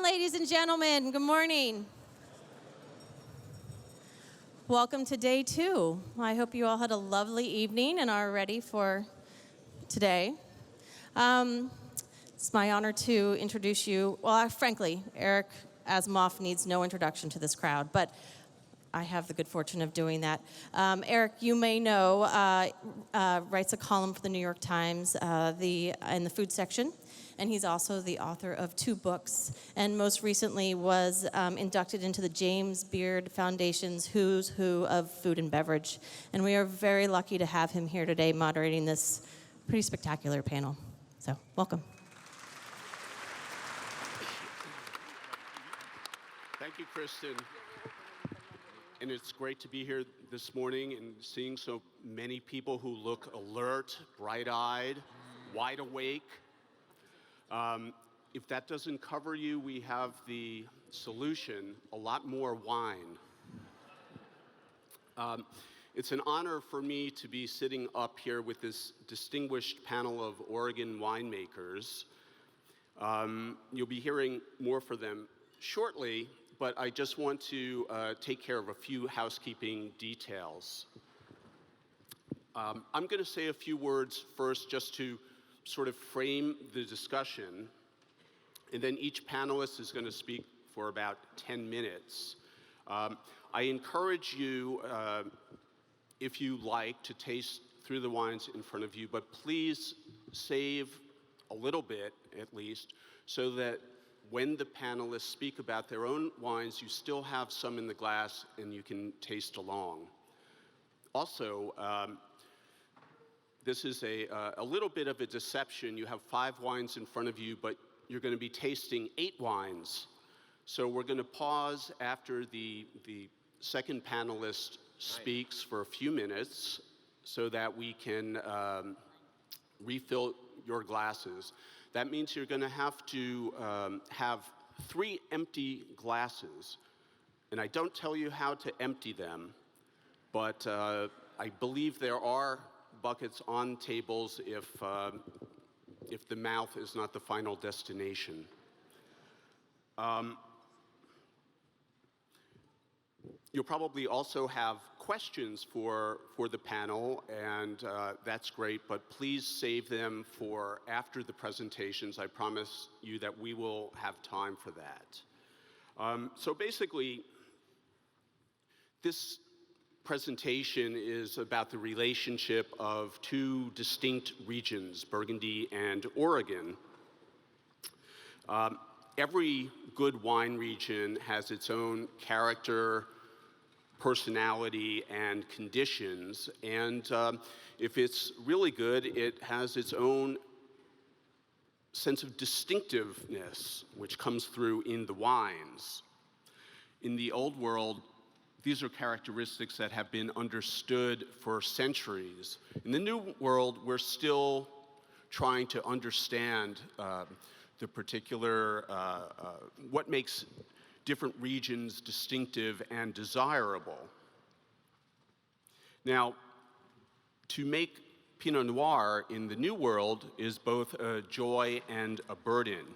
morning, ladies and gentlemen. Good morning. Welcome to day 2. I hope you all had a lovely evening and are ready for today. It's my honor to introduce you. Well, frankly, Eric Asimov needs no introduction to this crowd, but I have the good fortune of doing that. Eric, you may know, writes a column for the New York Times in the food section, and he's also the author of 2 books, and most recently was inducted into the James Beard Foundation's Who's Who of Food and Beverage. And we are very lucky to have him here today moderating this pretty spectacular panel. So, welcome. Thank you, Kristen. And it's great to be here this morning and seeing so many people who look alert, bright-eyed, wide awake. If that doesn't cover you, we have the solution: a lot more wine. It's an honor for me to be sitting up here with this distinguished panel of Oregon winemakers. You'll be hearing more from them shortly, but I just want to take care of a few housekeeping details. I'm going to say a few words first just to sort of frame the discussion, and then each panelist is going to speak for about 10 minutes. I encourage you, if you like, to taste through the wines in front of you, but please save a little bit, at least, so that when the panelists speak about their own wines, you still have some in the glass and you can taste along. Also, this is a little bit of a deception. You have 5 wines in front of you, but you're going to be tasting 8 wines. So we're going to pause after the second panelist speaks for a few minutes so that we can refill your glasses. That means you're going to have to have 3 empty glasses. And I don't tell you how to empty them, but I believe there are buckets on tables if the mouth is not the final destination. You'll probably also have questions for the panel, and that's great, but please save them for after the presentations. I promise you that we will have time for that. So basically, this presentation is about the relationship of 2 distinct regions, Burgundy and Oregon. Every good wine region has its own character, personality, and conditions, and if it's really good, it has its own sense of distinctiveness, which comes through in the wines. In the old world, these are characteristics that have been understood for centuries. In the new world, we're still trying to understand the particular, what makes different regions distinctive and desirable. Now, to make Pinot Noir in the New World is both a joy and a burden.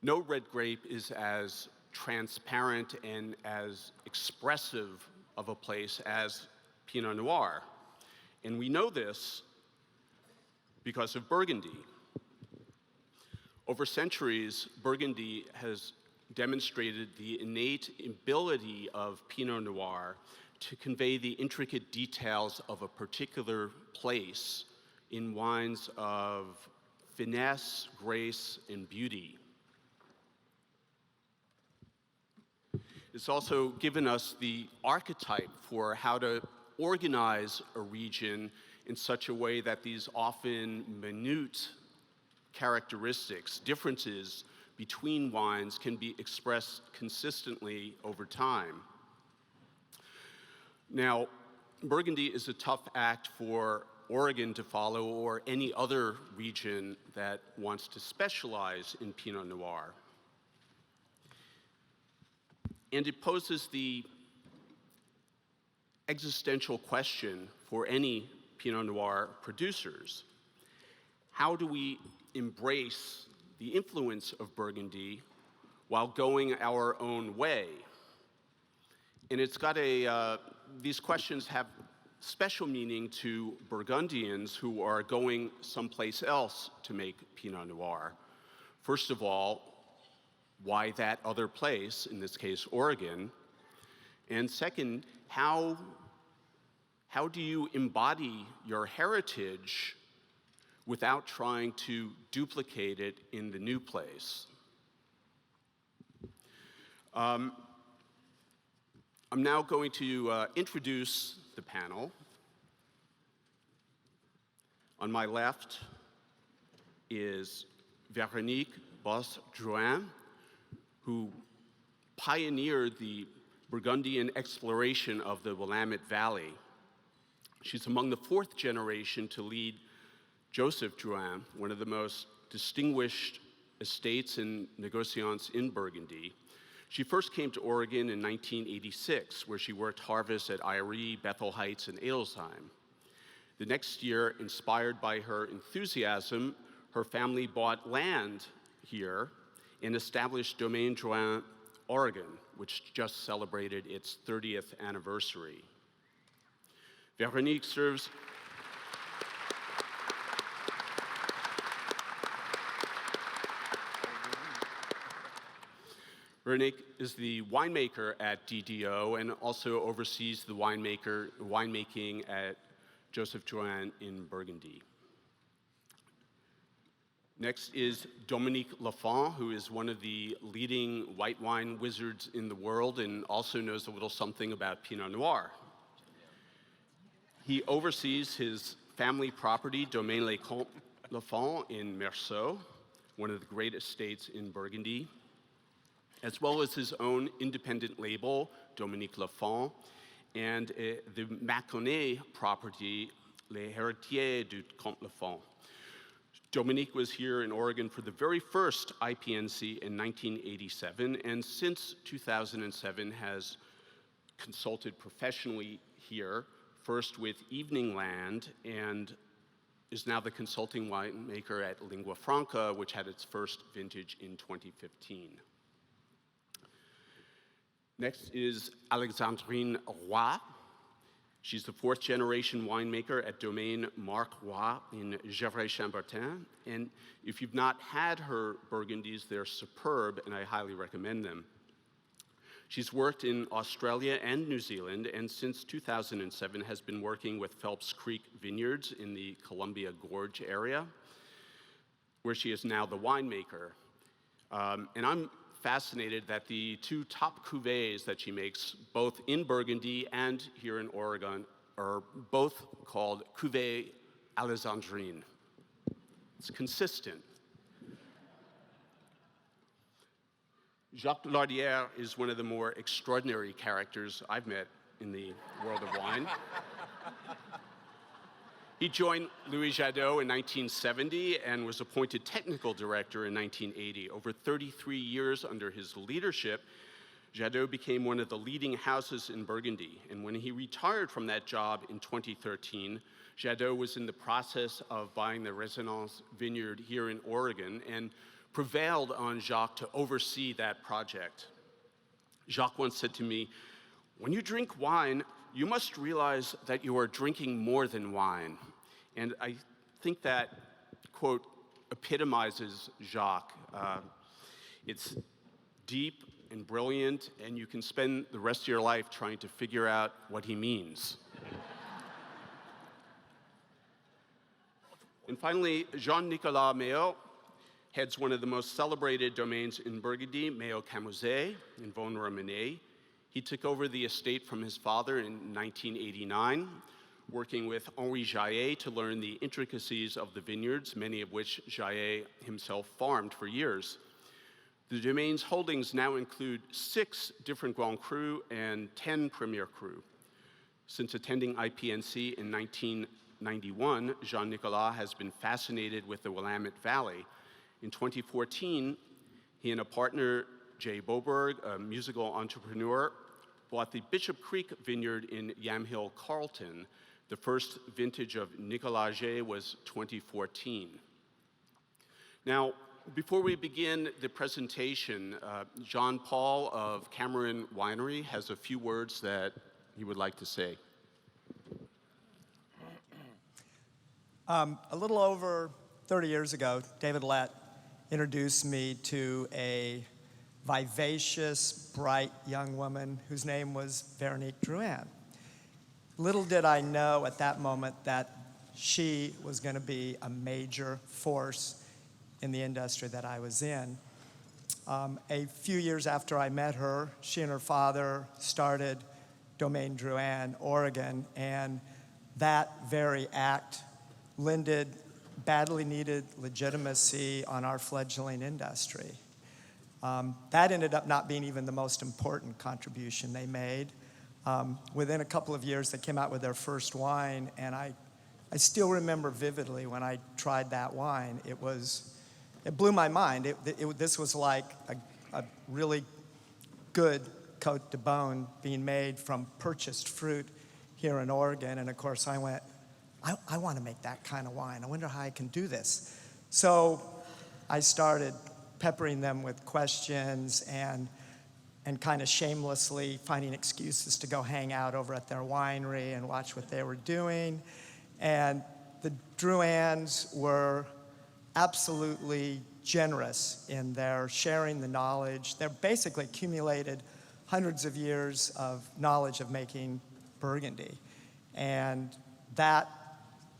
No red grape is as transparent and as expressive of a place as Pinot Noir. And we know this because of Burgundy. Over centuries, Burgundy has demonstrated the innate ability of Pinot Noir to convey the intricate details of a particular place in wines of finesse, grace, and beauty. It's also given us the archetype for how to organize a region in such a way that these often minute characteristics, differences between wines can be expressed consistently over time. Now, Burgundy is a tough act for Oregon to follow or any other region that wants to specialize in Pinot Noir. And it poses the existential question for any Pinot Noir producers. How do we embrace the influence of Burgundy while going our own way. And it's got these questions have special meaning to Burgundians who are going someplace else to make Pinot Noir. First of all, why that other place, in this case, Oregon? And second, how do you embody your heritage without trying to duplicate it in the new place? I'm now going to introduce the panel. On my left is Véronique Bosse-Drouin, who pioneered the Burgundian exploration of the Willamette Valley. She's among the fourth generation to lead Joseph Drouin, one of the most distinguished estates and negociants in Burgundy. She first came to Oregon in 1986, where she worked harvest at Erie, Bethel Heights, and Adelsheim. The next year, inspired by her enthusiasm, her family bought land here and established Domaine Drouin, Oregon, which just celebrated its 30th anniversary. Véronique serves Véronique is the winemaker at DDO and also oversees the winemaking at Joseph Drouin in Burgundy. Next is Dominique Lafont, who is one of the leading white wine wizards in the world and also knows a little something about Pinot Noir. He oversees his family property, Domaine Les Comtes Lafont in Meursault, one of the great estates in Burgundy, as well as his own independent label, Dominique Lafont, and the Mâconnais property, Les Héritiers du Comte Lafont. Dominique was here in Oregon for the very first IPNC in 1987, and since 2007 has consulted professionally here, first with Evening Land, and is now the consulting winemaker at Lingua Franca, which had its first vintage in 2015. Next is Alexandrine Roy. She's the fourth generation winemaker at Domaine Marc Roy in Gevrey-Chambertin. And if you've not had her Burgundies, they're superb, and I highly recommend them. She's worked in Australia and New Zealand, and since 2007 has been working with Phelps Creek Vineyards in the Columbia Gorge area, where she is now the winemaker. And I'm fascinated that the two top cuvées that she makes, both in Burgundy and here in Oregon, are both called Cuvée Alexandrine. It's consistent. Jacques Lardière is one of the more extraordinary characters I've met in the world of wine. He joined Louis Jadot in 1970 and was appointed technical director in 1980. Over 33 years under his leadership, Jadot became one of the leading houses in Burgundy. And when he retired from that job in 2013, Jadot was in the process of buying the Résonance vineyard here in Oregon and prevailed on Jacques to oversee that project. Jacques once said to me, "When you drink wine, you must realize that you are drinking more than wine." And I think that quote epitomizes Jacques. It's deep and brilliant, and you can spend the rest of your life trying to figure out what he means. And finally, Jean-Nicolas Méot heads one of the most celebrated domains in Burgundy, Méot-Camouset in Vaune-Romanée. He took over the estate from his father in 1989, working with Henri Jaillet to learn the intricacies of the vineyards, many of which Jaillet himself farmed for years. The domain's holdings now include 6 different Grand Cru and 10 Premier Cru. Since attending IPNC in 1991, Jean-Nicolas has been fascinated with the Willamette Valley. In 2014, he and a partner, Jay Boberg, a musical entrepreneur, bought the Bishop Creek Vineyard in Yamhill, Carleton. The first vintage of Nicolas Jay was 2014. Now, Before we begin the presentation, John Paul of Cameron Winery has a few words that he would like to say. A little over 30 years ago, David Lett introduced me to a vivacious, bright young woman whose name was Veronique Drouin. Little did I know at that moment that she was going to be a major force in the industry that I was in. A few years after I met her, she and her father started Domaine Drouin, Oregon, and that very act lended badly needed legitimacy on our fledgling industry. That ended up not being even the most important contribution they made. Within a couple of years, they came out with their first wine, and I still remember vividly when I tried that wine. It blew my mind. This was like a really good Côte de Beaune being made from purchased fruit here in Oregon, and of course I went, I want to make that kind of wine. I wonder how I can do this. So I started peppering them with questions and kind of shamelessly finding excuses to go hang out over at their winery and watch what they were doing. And the Drouins were absolutely generous in their sharing the knowledge. They're basically accumulated hundreds of years of knowledge of making Burgundy. And that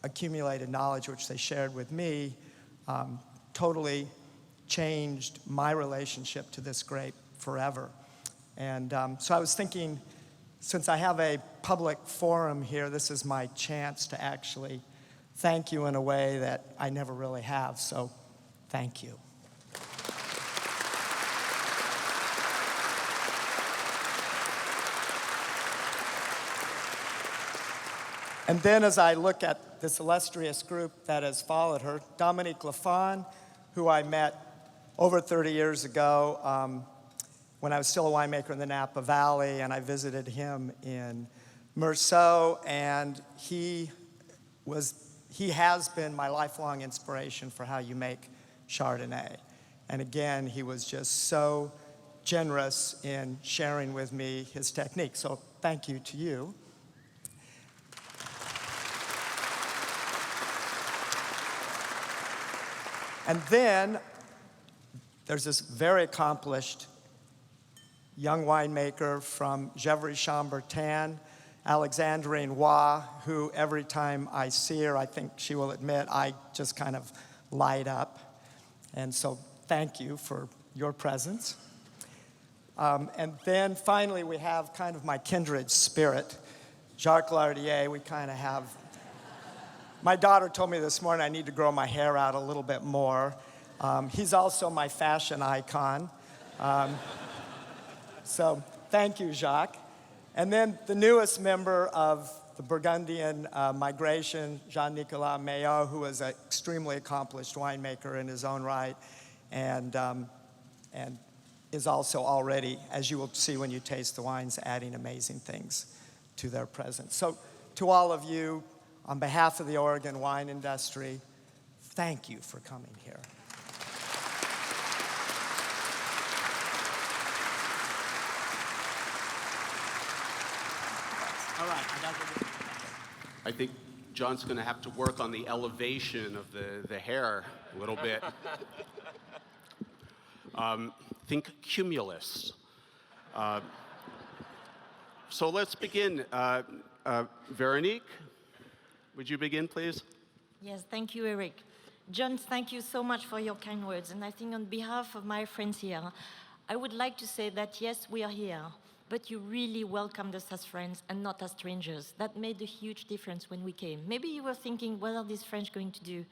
accumulated knowledge, which they shared with me, totally changed my relationship to this grape forever. And so I was thinking, since I have a public forum here, this is my chance to actually thank you in a way that I never really have. So thank you. And then as I look at this illustrious group that has followed her, Dominique Lafon, who I met over 30 years ago when I was still a winemaker in the Napa Valley, and I visited him in Meursault, and he has been my lifelong inspiration for how you make Chardonnay. And again, he was just so generous in sharing with me his technique. So thank you to you. And then there's this very accomplished young winemaker from Gevrey-Chambertin, Alexandrine Roy, who every time I see her, I think she will admit, I just kind of light up. And so thank you for your presence. And then finally, we have kind of my kindred spirit, Jacques Lardier. We kind of have... My daughter told me this morning I need to grow my hair out a little bit more. He's also my fashion icon. So thank you, Jacques. And then the newest member of the Burgundian migration, Jean-Nicolas Maillot, who is an extremely accomplished winemaker in his own right, and is also already, as you will see when you taste the wines, adding amazing things to their presence. So to all of you, on behalf of the Oregon wine industry, thank you for coming here. All right. I think John's going to have to work on the elevation of the hair a little bit. Think cumulus. So let's begin. Veronique, would you begin, please? Yes, thank you, Eric. John, thank you so much for your kind words. And I think on behalf of my friends here, I would like to say that, yes, we are here, but you really welcomed us as friends and not as strangers. That made a huge difference when we came. Maybe you were thinking, what are these French going to do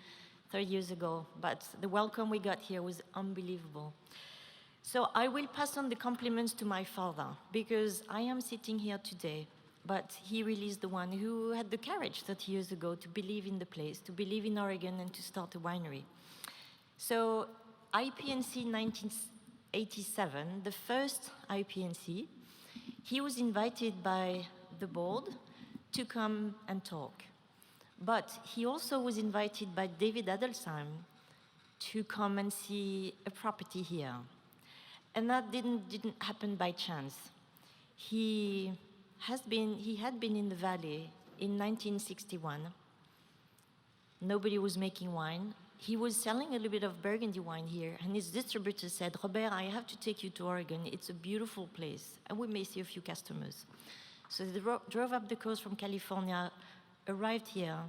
30 years ago? But the welcome we got here was unbelievable. So I will pass on the compliments to my father, because I am sitting here today, but he really is the one who had the courage 30 years ago to believe in the place, to believe in Oregon, and to start a winery. So IPNC 1987, the first IPNC, he was invited by the board to come and talk. But he also was invited by David Adelsheim to come and see a property here. And that didn't happen by chance. He had been in the valley in 1961. Nobody was making wine. He was selling a little bit of Burgundy wine here, and his distributor said, Robert, I have to take you to Oregon. It's a beautiful place, and we may see a few customers. So they drove up the coast from California, arrived here,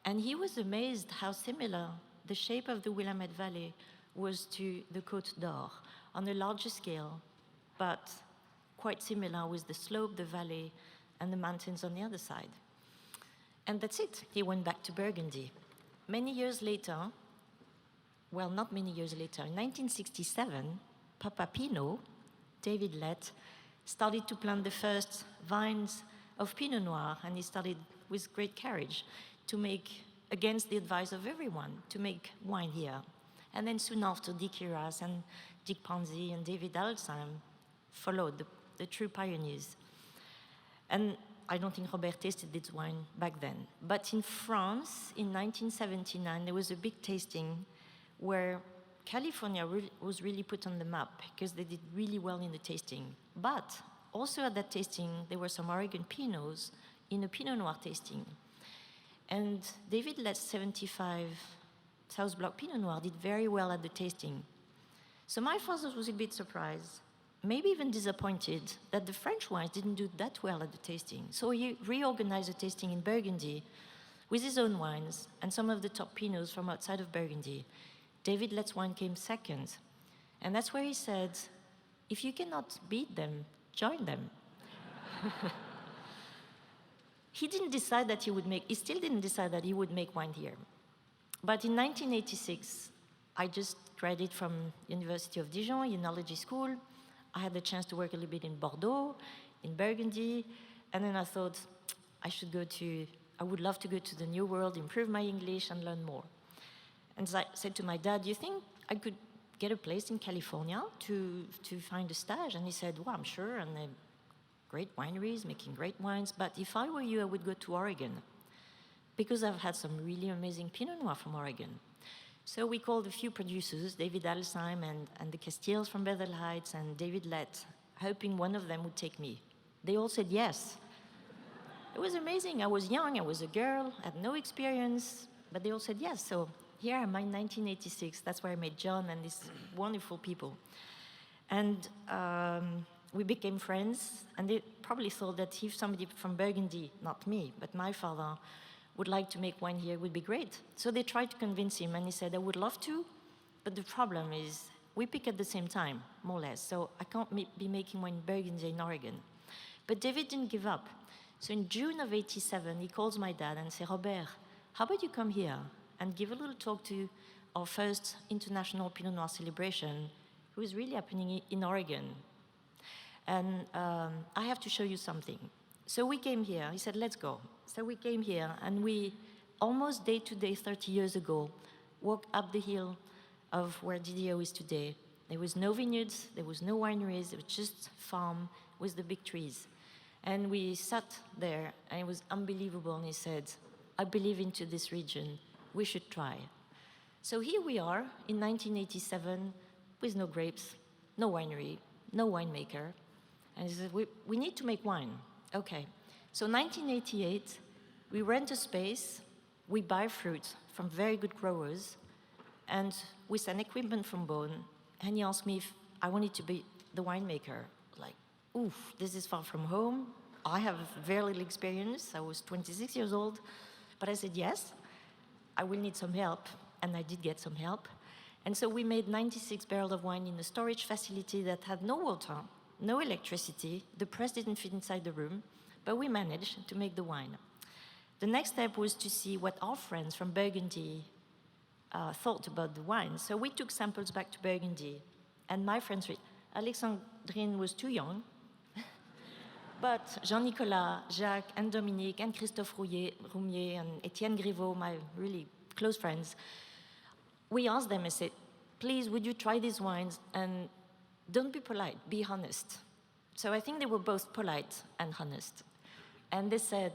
and he was amazed how similar the shape of the Willamette Valley was to the Côte d'Or on a larger scale, but quite similar with the slope, the valley, and the mountains on the other side. And that's it. He went back to Burgundy. Many years later, well, not many years later, in 1967, Papa Pinot, David Lett, started to plant the first vines of Pinot Noir, and he started with great courage to make, against the advice of everyone, to make wine here. And then soon after, Dick Uras and Dick Panzi and David Alsheim followed, the true pioneers. And I don't think Robert tasted this wine back then. But in France, in 1979, there was a big tasting where California was really put on the map because they did really well in the tasting. But also at that tasting, there were some Oregon Pinots in a Pinot Noir tasting. And David Lett's 75 South Block Pinot Noir did very well at the tasting. So my father was a bit surprised, maybe even disappointed, that the French wines didn't do that well at the tasting. So he reorganized the tasting in Burgundy with his own wines and some of the top Pinots from outside of Burgundy. David Lett's wine came second. And that's where he said, if you cannot beat them, join them. He still didn't decide that he would make wine here. But in 1986, I just graduated from University of Dijon, Enology School. I had the chance to work a little bit in Bordeaux, in Burgundy, and then I thought I would love to go to the New World, improve my English, and learn more. And so I said to my dad, do you think I could get a place in California to find a stage? And he said, well, I'm sure, and great wineries, making great wines, but if I were you, I would go to Oregon, because I've had some really amazing Pinot Noir from Oregon. So we called a few producers, David Alsheim and the Castilles from Bethel Heights and David Lett, hoping one of them would take me. They all said yes. It was amazing. I was young, I was a girl, had no experience, but they all said yes. So here am I in 1986. That's where I met John and these wonderful people. And we became friends, and they probably thought that if somebody from Burgundy, not me, but my father, would like to make wine here, it would be great. So they tried to convince him, and he said, I would love to, but the problem is we pick at the same time, more or less, so I can't be making wine in Burgundy in Oregon. But David didn't give up. So in June of '87, he calls my dad and says, Robert, how about you come here and give a little talk to our first international Pinot Noir celebration, who is really happening in Oregon. And I have to show you something. So we came here. He said, let's go. So we came here, and we, almost day to day, 30 years ago, walked up the hill of where DDO is today. There was no vineyards, there was no wineries, it was just farm with the big trees. And we sat there, and it was unbelievable, and he said, I believe into this region, we should try. So here we are in 1987 with no grapes, no winery, no winemaker. And he said, we need to make wine. Okay. So 1988, we rent a space, we buy fruit from very good growers, and we send equipment from Beaune, and he asked me if I wanted to be the winemaker. Like, oof, this is far from home. I have very little experience. I was 26 years old. But I said, yes, I will need some help, and I did get some help. And so we made 96 barrels of wine in a storage facility that had no water, no electricity. The press didn't fit inside the room, but we managed to make the wine. The next step was to see what our friends from Burgundy thought about the wine. So we took samples back to Burgundy, and my friends, Alexandrine was too young, but Jean-Nicolas, Jacques, and Dominique, and Christophe Roumier, and Etienne Griveaux, my really close friends, we asked them and said, please, would you try these wines? And don't be polite, be honest. So I think they were both polite and honest. And they said,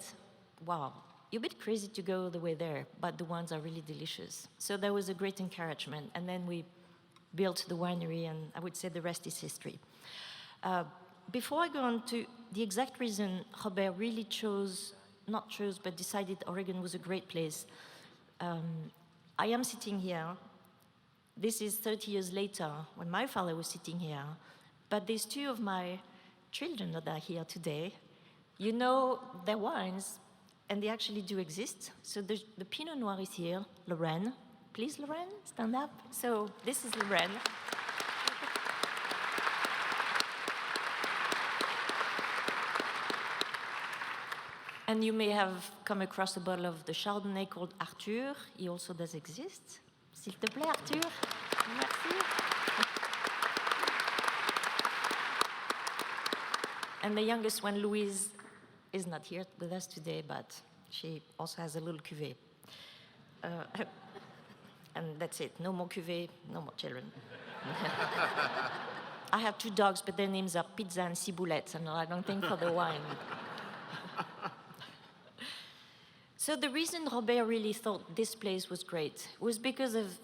wow, you're a bit crazy to go all the way there, but the wines are really delicious. So there was a great encouragement. And then we built the winery, and I would say the rest is history. Before I go on to the exact reason Robert really but decided Oregon was a great place, I am sitting here. This is 30 years later, when my father was sitting here, but there's two of my children that are here today. You know their wines, and they actually do exist. So the Pinot Noir is here, Lorraine. Please, Lorraine, stand up. So this is Lorraine. And you may have come across a bottle of the Chardonnay called Arthur. He also does exist. S'il te plaît, Arthur. Merci. And the youngest one, Louise, is not here with us today, but she also has a little cuvée. And that's it. No more cuvée, no more children. I have two dogs, but their names are Pizza and Ciboulette, and I don't think for the wine. So the reason Robert really thought this place was great was because of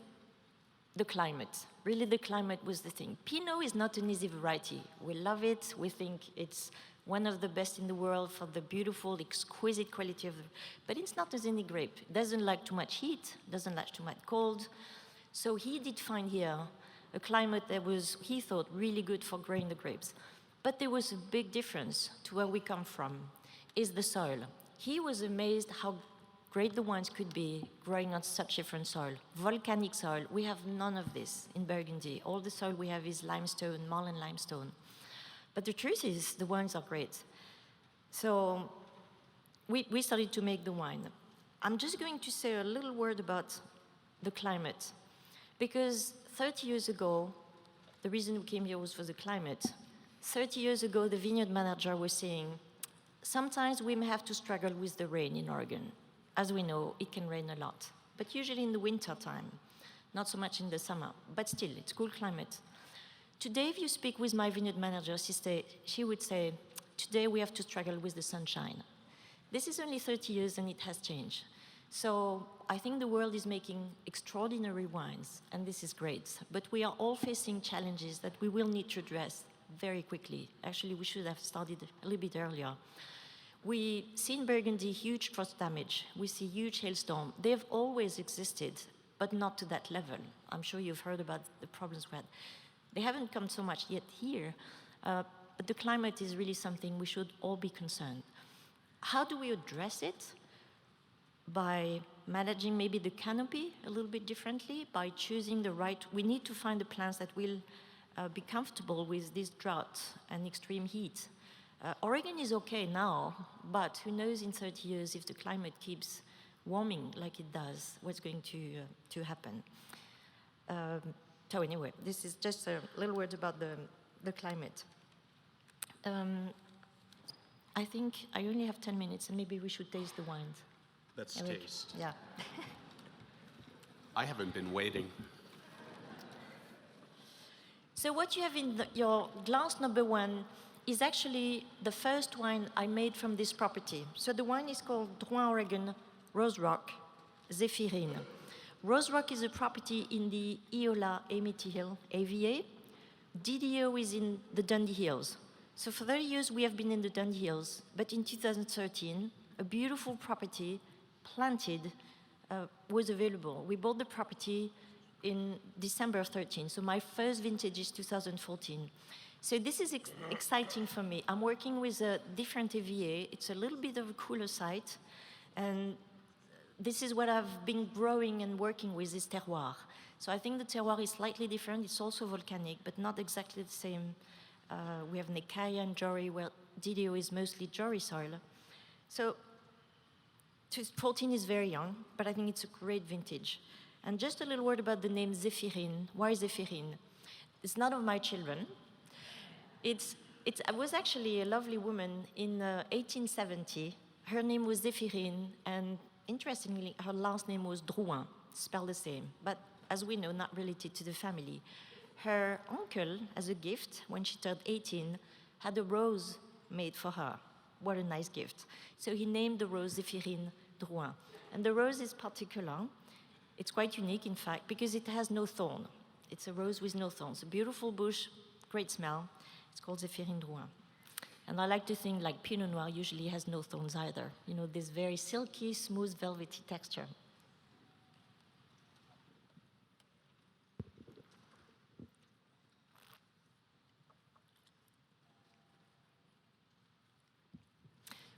the climate. Really, the climate was the thing. Pinot is not an easy variety. We love it. We think it's one of the best in the world for the beautiful, exquisite quality of it. But it's not as any grape. It doesn't like too much heat, doesn't like too much cold. So he did find here a climate that was, he thought, really good for growing the grapes. But there was a big difference to where we come from, is the soil. He was amazed how great the wines could be growing on such different soil. Volcanic soil, we have none of this in Burgundy. All the soil we have is limestone, marline limestone. But the truth is, the wines are great. So we started to make the wine. I'm just going to say a little word about the climate. Because 30 years ago, the reason we came here was for the climate. 30 years ago, the vineyard manager was saying, sometimes we may have to struggle with the rain in Oregon. As we know, it can rain a lot, but usually in the winter time, not so much in the summer, but still, it's cool climate. Today, if you speak with my vineyard manager, she would say, today we have to struggle with the sunshine. This is only 30 years and it has changed. So I think the world is making extraordinary wines, and this is great, but we are all facing challenges that we will need to address very quickly. Actually, we should have started a little bit earlier. We see in Burgundy huge frost damage. We see huge hailstorm. They've always existed, but not to that level. I'm sure you've heard about the problems we had. They haven't come so much yet here, but the climate is really something we should all be concerned. How do we address it? By managing maybe the canopy a little bit differently, by choosing the right, we need to find the plants that will be comfortable with this drought and extreme heat. Oregon is okay now, but who knows in 30 years if the climate keeps warming like it does, what's going to happen. So anyway, this is just a little word about the climate. I think I only have 10 minutes, and maybe we should taste the wines. Let's Eric? taste. Yeah. I haven't been waiting. So what you have in your glass number one is actually the first wine I made from this property. So the wine is called Drouin Oregon Rose Rock Zéphirine. Rose Rock is a property in the Eola Amity Hill, AVA. DDO is in the Dundee Hills. So for 30 years we have been in the Dundee Hills, but in 2013, a beautiful property planted was available. We bought the property in December of 13, so my first vintage is 2014. So this is exciting for me. I'm working with a different AVA. It's a little bit of a cooler site, and this is what I've been growing and working with, is terroir. So I think the terroir is slightly different. It's also volcanic, but not exactly the same. We have Necaia and Jory, where DDO is mostly Jory soil. So 14 is very young, but I think it's a great vintage. And just a little word about the name Zéphirine. Why Zéphirine? It's not of my children. It was actually a lovely woman in 1870. Her name was Zéphirine, and interestingly, her last name was Drouin, spelled the same, but as we know, not related to the family. Her uncle, as a gift, when she turned 18, had a rose made for her. What a nice gift. So he named the rose Zéphirine Drouin. And the rose is particular. It's quite unique, in fact, because it has no thorn. It's a rose with no thorns. A beautiful bush, great smell. It's called Zéphirine Drouin. And I like to think like Pinot Noir usually has no thorns either. You know, this very silky, smooth, velvety texture.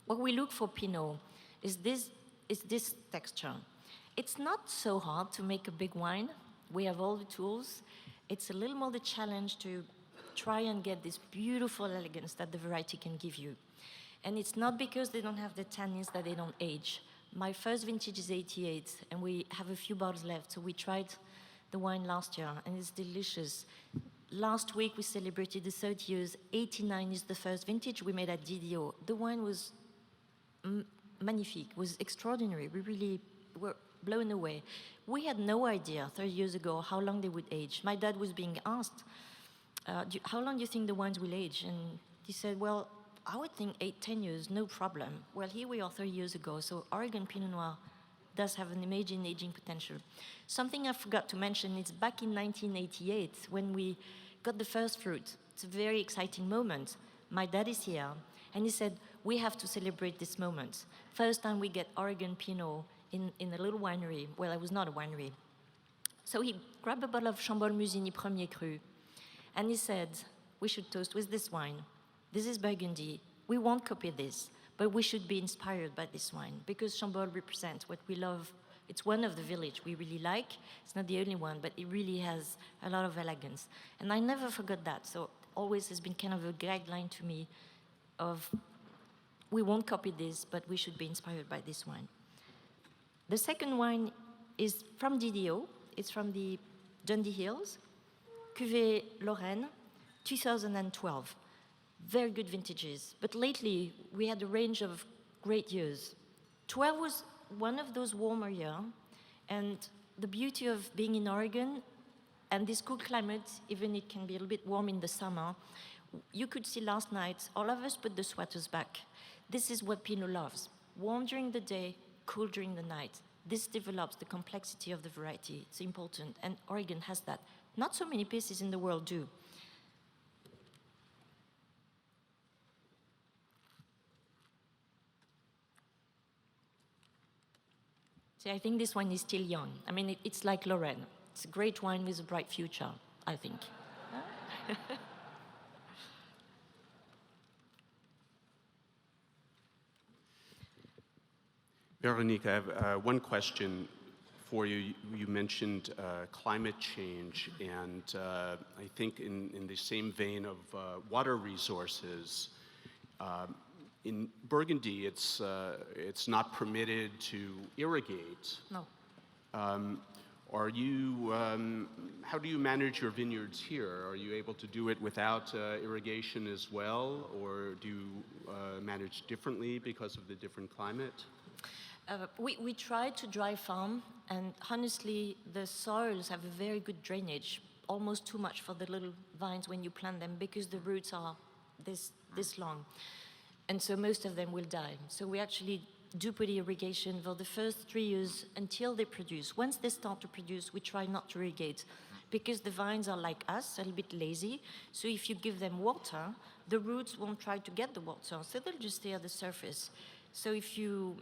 What we look for Pinot is this texture. It's not so hard to make a big wine. We have all the tools. It's a little more the challenge to try and get this beautiful elegance that the variety can give you. And it's not because they don't have the tannins that they don't age. My first vintage is 88, and we have a few bottles left. So we tried the wine last year, and it's delicious. Last week, we celebrated the 30 years. 89 is the first vintage we made at DDO. The wine was magnifique, was extraordinary. We really were blown away. We had no idea 30 years ago how long they would age. My dad was being asked, how long do you think the wines will age? And he said, well, I would think 8-10 years, no problem. Well, here we are 30 years ago, so Oregon Pinot Noir does have an amazing aging potential. Something I forgot to mention is back in 1988, when we got the first fruit. It's a very exciting moment. My dad is here, and he said, we have to celebrate this moment. First time we get Oregon Pinot in a little winery. Well, it was not a winery. So he grabbed a bottle of Chambol Musigny Premier Cru, and he said, we should toast with this wine. This is Burgundy. We won't copy this, but we should be inspired by this wine, because Chambol represents what we love. It's one of the village we really like. It's not the only one, but it really has a lot of elegance. And I never forgot that, so always has been kind of a guideline to me of we won't copy this, but we should be inspired by this wine. The second wine is from DDO. It's from the Dundee Hills, Cuvée Lorraine, 2012. Very good vintages. But lately, we had a range of great years. 12 was one of those warmer years, and the beauty of being in Oregon and this cool climate, even it can be a little bit warm in the summer, you could see last night, all of us put the sweaters back. This is what Pinot loves. Warm during the day, cool during the night. This develops the complexity of the variety. It's important, and Oregon has that. Not so many places in the world do. See, I think this wine is still young. I mean, it's like Lorraine. It's a great wine with a bright future, I think. Veronique, I have one question for you. You mentioned climate change, and I think in the same vein of water resources, in Burgundy, it's not permitted to irrigate. No. Are you, how do you manage your vineyards here? Are you able to do it without irrigation as well, or do you manage differently because of the different climate? We try to dry farm, and honestly, the soils have a very good drainage, almost too much for the little vines when you plant them, because the roots are this long. And so most of them will die. So we actually do put irrigation for the first 3 years until they produce. Once they start to produce, we try not to irrigate, because the vines are like us, a little bit lazy. So if you give them water, the roots won't try to get the water, so they'll just stay at the surface. So if you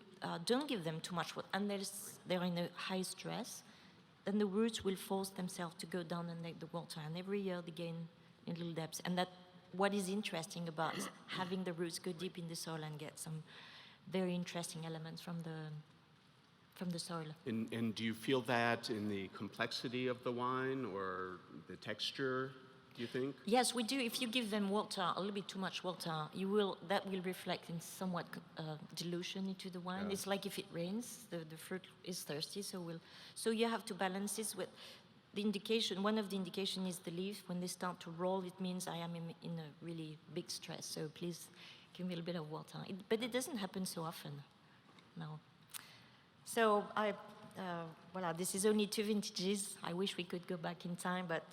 don't give them too much water, unless they're in a high stress, then the roots will force themselves to go down and take the water. And every year they gain in little depths. And that's what is interesting about having the roots go deep in the soil and get some very interesting elements from the soil. And do you feel that in the complexity of the wine or the texture, do you think? Yes, we do. If you give them water, a little bit too much water, that will reflect in somewhat dilution into the wine. Yeah. It's like if it rains, the fruit is thirsty, so you have to balance this with the indication. One of the indications is the leaf. When they start to roll, it means I am in a really big stress, so please give me a little bit of water. But it doesn't happen so often, no. So voilà, this is only 2 vintages. I wish we could go back in time, but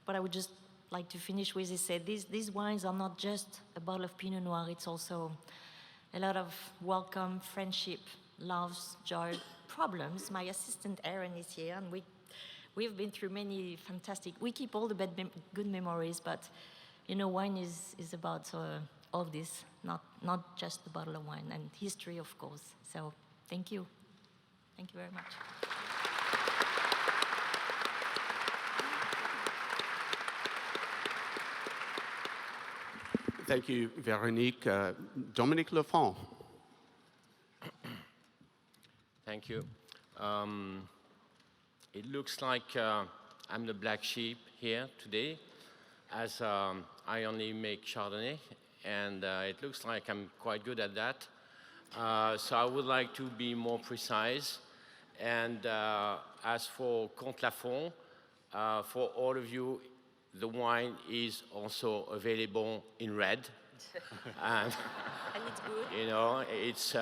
what I would just like to finish with is say these wines are not just a bottle of Pinot Noir, it's also a lot of welcome, friendship, loves, joy, problems. My assistant Erin is here, and we've been through many fantastic. We keep all the good memories, but you know, wine is about all this, not just the bottle of wine, and history, of course. So thank you very much. Thank you, Véronique. Dominique Lefond. Thank you. It looks like I'm the black sheep here today, as I only make Chardonnay, and it looks like I'm quite good at that. So I would like to be more precise. And as for Comte Lafon, for all of you, the wine is also available in red. And it's good. you know, it's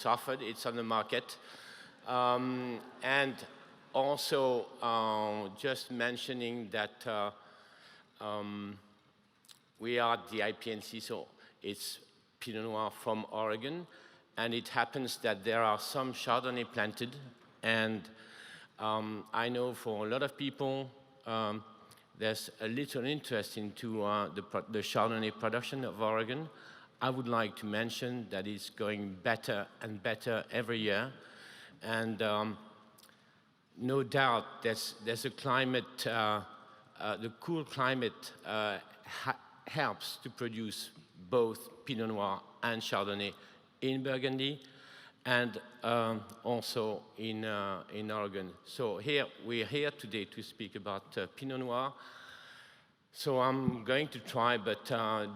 offered, it's on the market. And also, just mentioning that we are at the IPNC, so it's Pinot Noir from Oregon, and it happens that there are some Chardonnay planted, and I know for a lot of people, there's a little interest into the Chardonnay production of Oregon. I would like to mention that it's going better and better every year, and no doubt there's a climate, the cool climate helps to produce both Pinot Noir and Chardonnay in Burgundy and also in Oregon. So we're here today to speak about Pinot Noir. So I'm going to try, but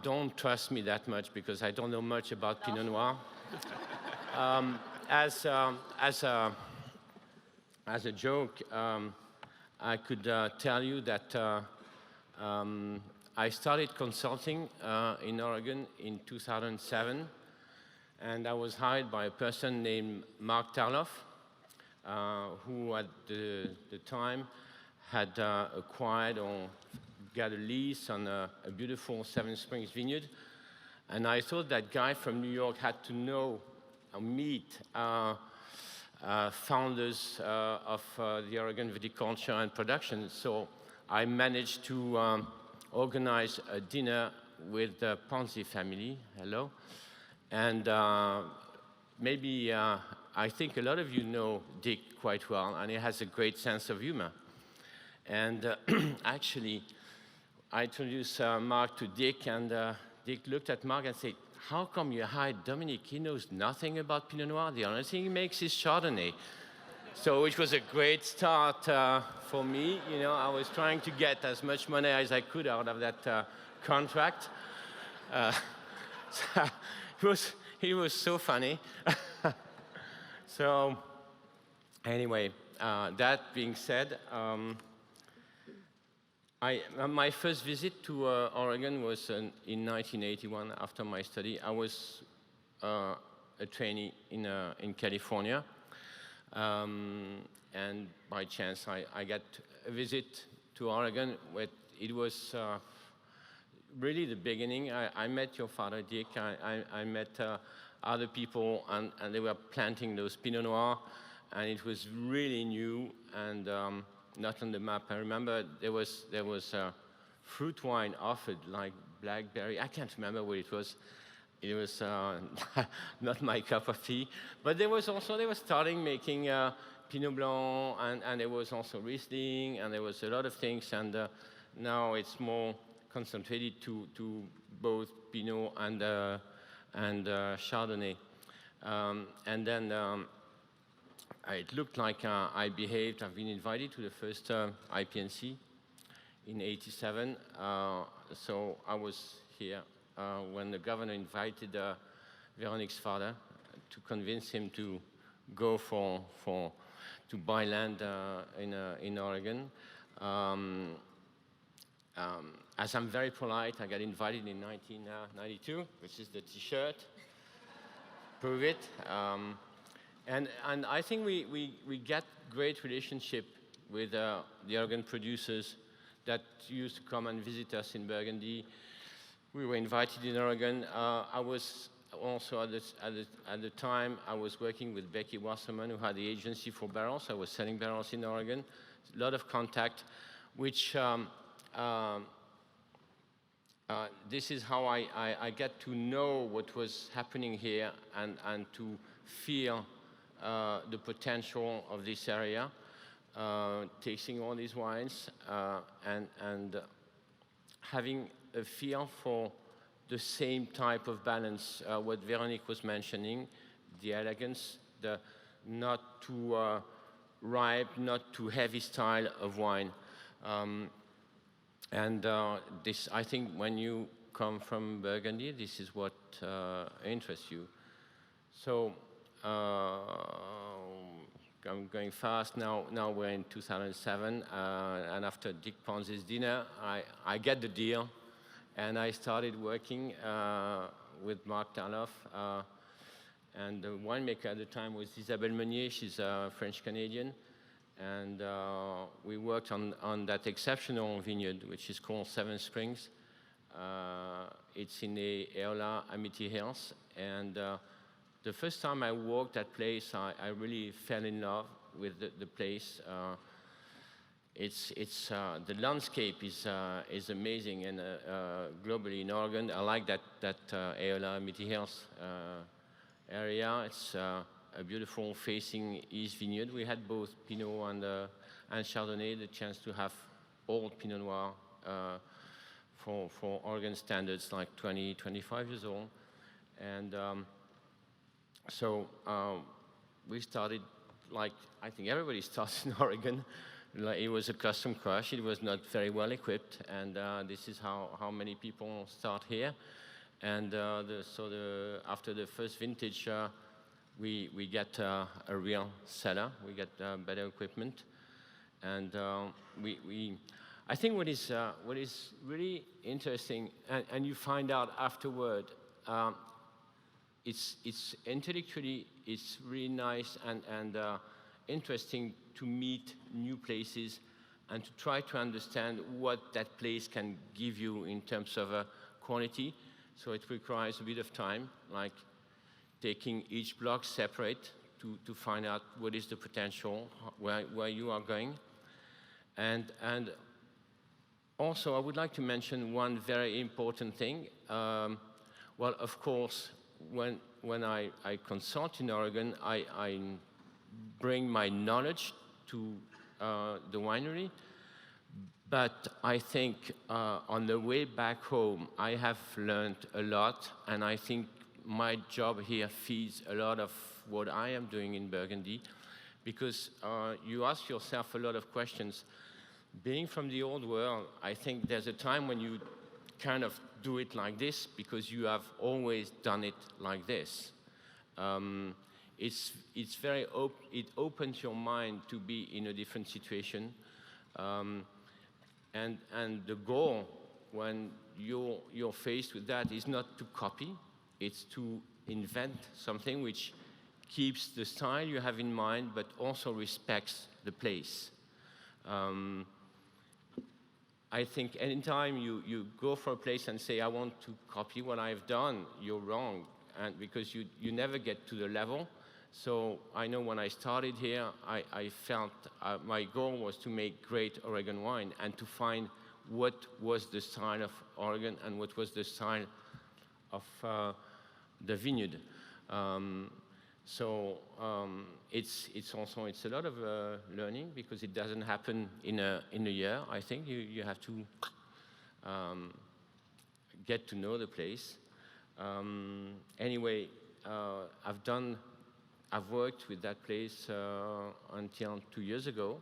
don't trust me that much because I don't know much about Pinot Noir. As a joke, I could tell you that I started consulting in Oregon in 2007, and I was hired by a person named Mark Tarloff, who at the time had acquired or got a lease on a beautiful Seven Springs vineyard. And I thought that guy from New York had to know or meet founders of the Oregon viticulture and production. So I managed to organize a dinner with the Ponzi family. Hello. And maybe I think a lot of you know Dick quite well, and he has a great sense of humor. And actually, I introduced Mark to Dick, and Dick looked at Mark and said, "How come you hired Dominique? He knows nothing about Pinot Noir. The only thing he makes is Chardonnay." So it was a great start for me. You know, I was trying to get as much money as I could out of that contract. It was so funny. So anyway, that being said, my first visit to Oregon was in 1981 after my study. I was a trainee in California. And by chance, I got a visit to Oregon. It was really the beginning. I met your father, Dick. I met other people, and they were planting those Pinot Noir, and it was really new and not on the map. I remember there was fruit wine offered, like blackberry. I can't remember what it was. It was not my cup of tea. But they were starting making Pinot Blanc, and there was also Riesling, and there was a lot of things. And now it's more concentrated to both Pinot and Chardonnay. And then it looked like I behaved. I've been invited to the first IPNC in '87. So I was here when the governor invited Véronique's father to convince him to go to buy land in Oregon. As I'm very polite, I got invited in 1992, which is the T-shirt. Prove it. And I think we get great relationship with the Oregon producers that used to come and visit us in Burgundy. We were invited in Oregon. I was also at the time, I was working with Becky Wasserman, who had the agency for barrels. I was selling barrels in Oregon. A lot of contact, which this is how I get to know what was happening here and to feel the potential of this area, tasting all these wines and having a feel for the same type of balance, what Veronique was mentioning, the elegance, the not too ripe, not too heavy style of wine. This, I think, when you come from Burgundy, this is what interests you. So I'm going fast now. Now we're in 2007, and after Dick Ponzi's dinner, I get the deal, and I started working with Marc Tarloff, and the winemaker at the time was Isabelle Meunier. She's a French-Canadian, and we worked on that exceptional vineyard, which is called Seven Springs. It's in the Eola Amity Hills, and the first time I walked that place, I really fell in love with the place. The landscape is amazing, and globally in Oregon, I like that Eola Amity Hills area. It's a beautiful facing east vineyard. We had both Pinot and Chardonnay, the chance to have old Pinot Noir for Oregon standards, like 20, 25 years old. And so we started, like I think everybody starts in Oregon. It was a custom crush. It was not very well equipped, and this is how many people start here. And after the first vintage, we get a real cellar. We get better equipment, and I think what is really interesting, and you find out afterward, it's intellectually it's really nice and interesting to meet new places and to try to understand what that place can give you in terms of quality. So it requires a bit of time, like taking each block separate to find out what is the potential, where you are going. And also, I would like to mention one very important thing. Well, of course, when I consult in Oregon, I bring my knowledge to the winery. But I think on the way back home, I have learned a lot, and I think my job here feeds a lot of what I am doing in Burgundy, because you ask yourself a lot of questions. Being from the old world, I think there's a time when you kind of do it like this because you have always done it like this. It's very it opens your mind to be in a different situation, and the goal when you're faced with that is not to copy, it's to invent something which keeps the style you have in mind, but also respects the place. I think anytime you go for a place and say, I want to copy what I've done, you're wrong, and because you never get to the level. So I know when I started here, I felt my goal was to make great Oregon wine and to find what was the style of Oregon and what was the style of the vineyard. It's a lot of learning because it doesn't happen in a year. I think you have to get to know the place. Anyway, I've worked with that place until 2 years ago,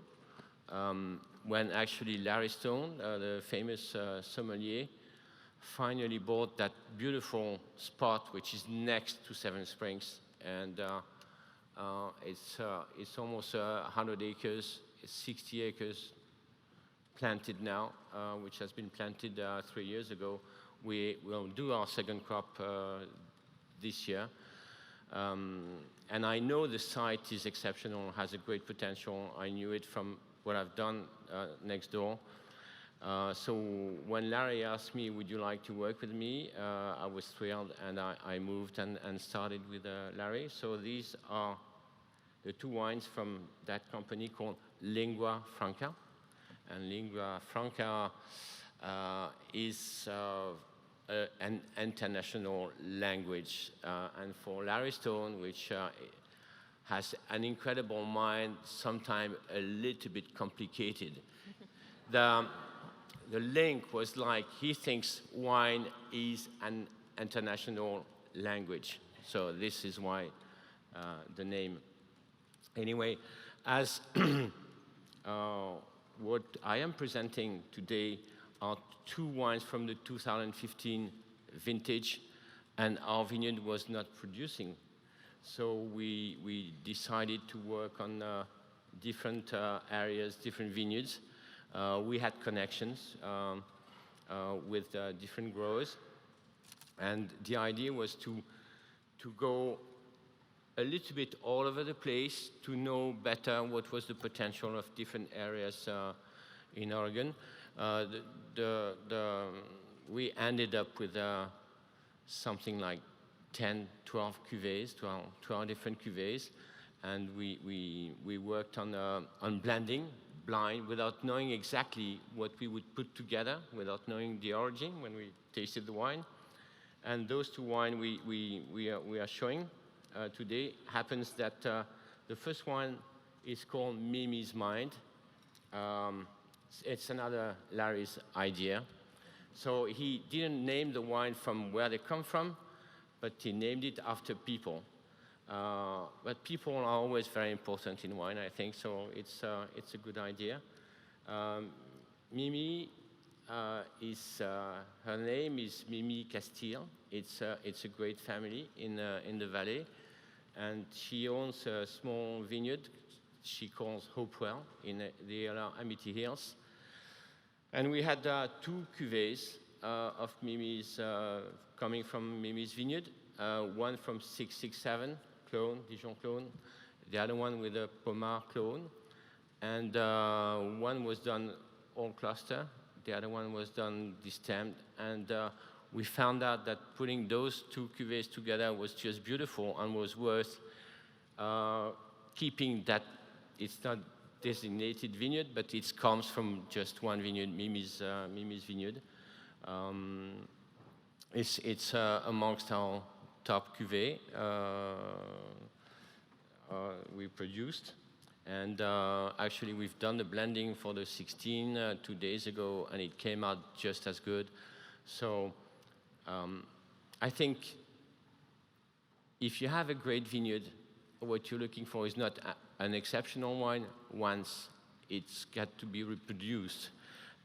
when actually Larry Stone, the famous sommelier, finally bought that beautiful spot which is next to Seven Springs, and it's almost 100 acres. It's 60 acres planted now, which has been planted 3 years ago. We will do our second crop this year. And I know the site is exceptional, has a great potential. I knew it from what I've done next door. So when Larry asked me, would you like to work with me, I was thrilled, and I moved and started with Larry. So these are the two wines from that company called Lingua Franca. And Lingua Franca is an international language. And for Larry Stone, which has an incredible mind, sometimes a little bit complicated. The link was like he thinks wine is an international language. So this is why the name. Anyway, as what I am presenting today are two wines from the 2015 vintage, and our vineyard was not producing. So we decided to work on different areas, different vineyards. We had connections with different growers, and the idea was to go a little bit all over the place to know better what was the potential of different areas in Oregon. We ended up with something like 10, 12 cuvées, 12 different cuvées, and we worked on blending, blind, without knowing exactly what we would put together, without knowing the origin when we tasted the wine. And those two wines we are showing today happens that the first one is called Mimi's Mind. It's another Larry's idea. So he didn't name the wine from where they come from, but he named it after people. But people are always very important in wine, I think, so it's a good idea. Mimi her name is Mimi Castile. It's a great family in the valley, and she owns a small vineyard she calls Hopewell in the Amity Hills. And we had two cuvées of Mimi's coming from Mimi's vineyard, one from 667 clone, Dijon clone, the other one with a Pommard clone, and one was done all cluster, the other one was done destemmed, and we found out that putting those two cuvées together was just beautiful and was worth keeping that. It's not designated vineyard, but it comes from just one vineyard, Mimi's vineyard. It's amongst our top cuvée we produced. And actually, we've done the blending for the 16 2 days ago, and it came out just as good. So I think if you have a great vineyard, what you're looking for is not an exceptional wine once it's got to be reproduced.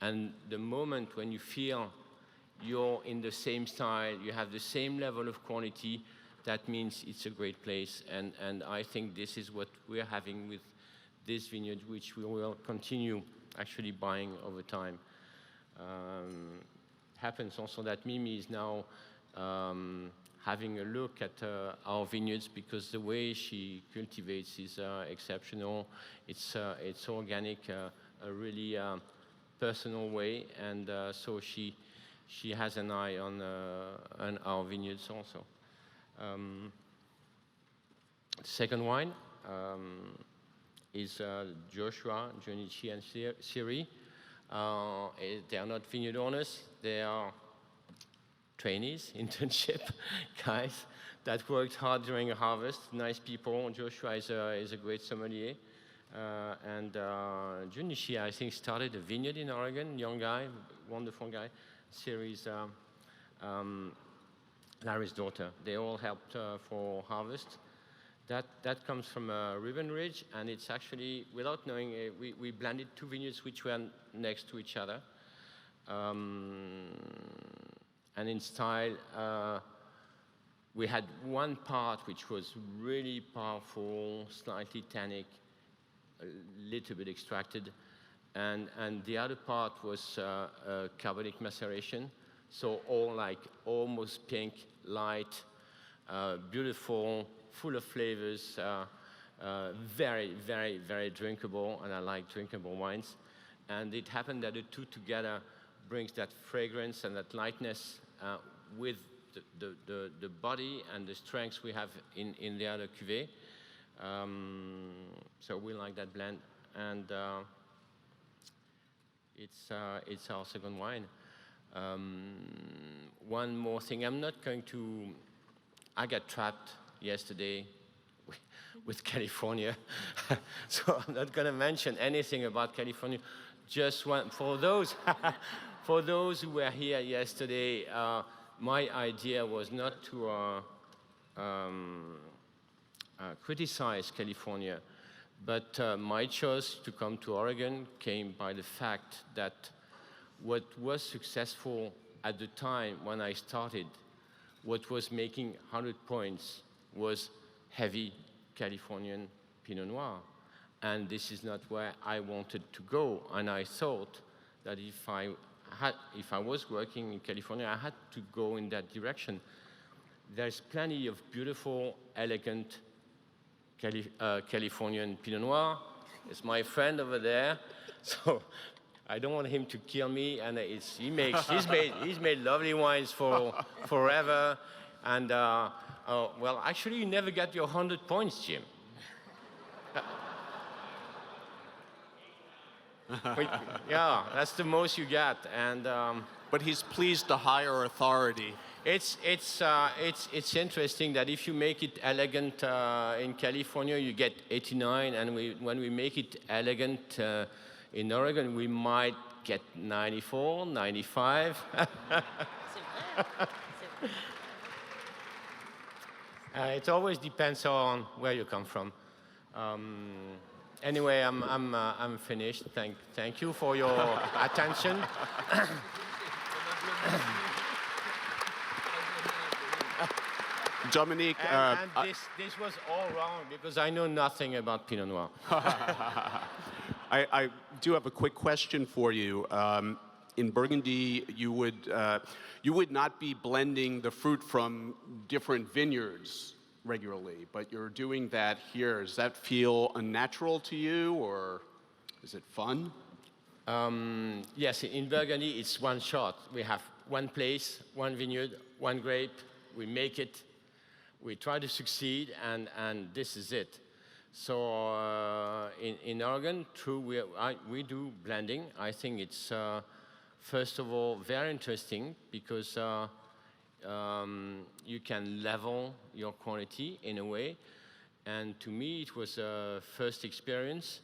And the moment when you feel you're in the same style, you have the same level of quality, that means it's a great place. And I think this is what we're having with this vineyard, which we will continue actually buying over time. Happens also that Mimi is now having a look at our vineyards, because the way she cultivates is exceptional. It's organic, a really personal way, and so she has an eye on our vineyards also. The second wine is Joshua, Junichi, and Siri. They are not vineyard owners. They are trainees, internship guys that worked hard during a harvest. Nice people. Joshua is a great sommelier. And Junichi, I think, started a vineyard in Oregon. Young guy, wonderful guy. Siri is Larry's daughter. They all helped for harvest. That comes from Ribbon Ridge, and it's actually, without knowing, we blended two vineyards which were next to each other. And in style, we had one part which was really powerful, slightly tannic, a little bit extracted, and the other part was carbonic maceration, so all like almost pink, light, beautiful, full of flavors, very, very, very drinkable, and I like drinkable wines. And it happened that the two together brings that fragrance and that lightness with the body and the strengths we have in the other cuvée. So we like that blend, and it's our second wine. One more thing, I got trapped yesterday with California, so I'm not going to mention anything about California. Just one, for those who were here yesterday, my idea was not to criticize California, but my choice to come to Oregon came by the fact that what was successful at the time when I started, what was making 100 points was heavy Californian Pinot Noir. And this is not where I wanted to go. And I thought that if I was working in California, I had to go in that direction. There's plenty of beautiful, elegant Californian Pinot Noir. It's my friend over there. So I don't want him to kill me. And he's made lovely wines for forever. And well, actually, you never got your 100 points, Jim. Yeah, that's the most you get, and. But he's pleased to hire authority. It's interesting that if you make it elegant in California, you get 89, and when we make it elegant in Oregon, we might get 94, 95. It always depends on where you come from. Anyway, I'm finished. Thank you for your attention. Dominique, and this was all wrong because I know nothing about Pinot Noir. I do have a quick question for you. In Burgundy, you would not be blending the fruit from different vineyards regularly, but you're doing that here. Does that feel unnatural to you, or is it fun? Yes, in Burgundy, it's one shot. We have one place, one vineyard, one grape. We make it. We try to succeed, and this is it. So in Oregon, true, we do blending. I think it's, first of all, very interesting because you can level your quantity in a way. And to me, it was a first experience.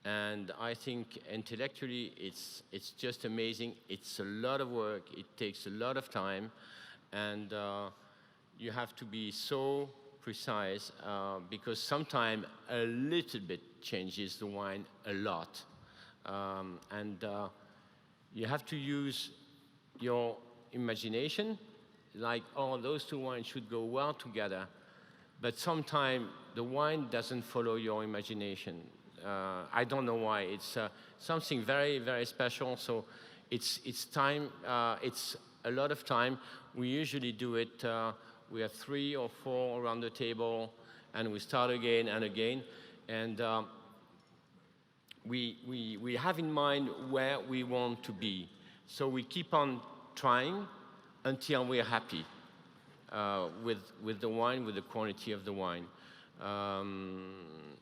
And I think intellectually, it's just amazing. It's a lot of work. It takes a lot of time. And you have to be so precise because sometimes a little bit changes the wine a lot. And you have to use your imagination, like, oh, those two wines should go well together. But sometimes the wine doesn't follow your imagination. I don't know why. It's something very, very special. So it's time. It's a lot of time. We usually do it. We have 3 or 4 around the table, and we start again and again. And we have in mind where we want to be. So we keep on trying until we're happy with the wine, with the quality of the wine.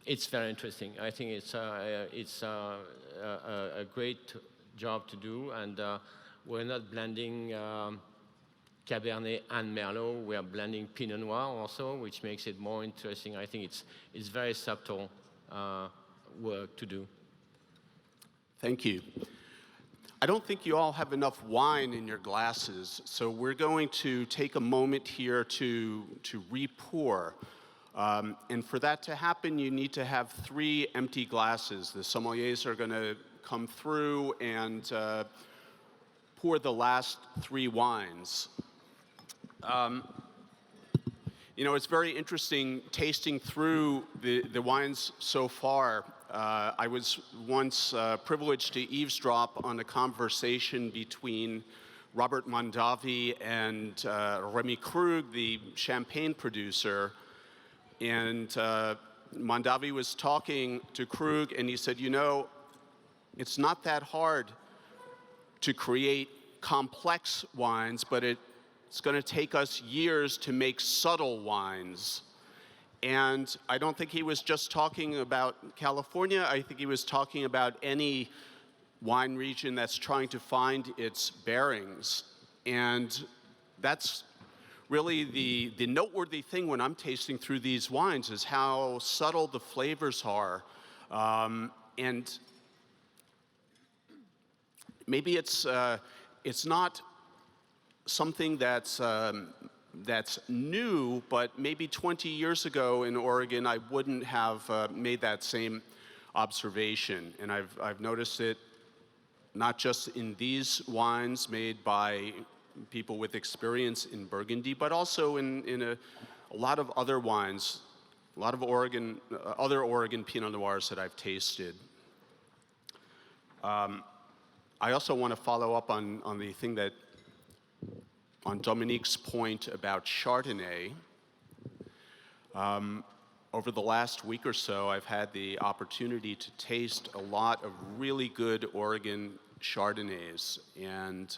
It's very interesting. I think it's a great job to do, and we're not blending Cabernet and Merlot. We are blending Pinot Noir also, which makes it more interesting. I think it's very subtle work to do. Thank you. I don't think you all have enough wine in your glasses, so we're going to take a moment here to re-pour. And for that to happen, you need to have 3 empty glasses. The sommeliers are going to come through and pour the last 3 wines. You know, it's very interesting tasting through the wines so far. I was once privileged to eavesdrop on a conversation between Robert Mondavi and Rémy Krug, the champagne producer. And Mondavi was talking to Krug, and he said, you know, it's not that hard to create complex wines, but it's going to take us years to make subtle wines. And I don't think he was just talking about California. I think he was talking about any wine region that's trying to find its bearings. And that's really the noteworthy thing when I'm tasting through these wines is how subtle the flavors are. And maybe it's not something that's new, but maybe 20 years ago in Oregon, I wouldn't have made that same observation. And I've noticed it not just in these wines made by people with experience in Burgundy, but also in a lot of other wines, a lot of other Oregon Pinot Noirs that I've tasted. I also want to follow up on the thing that, on Dominique's point about Chardonnay. Over the last week or so, I've had the opportunity to taste a lot of really good Oregon Chardonnays, and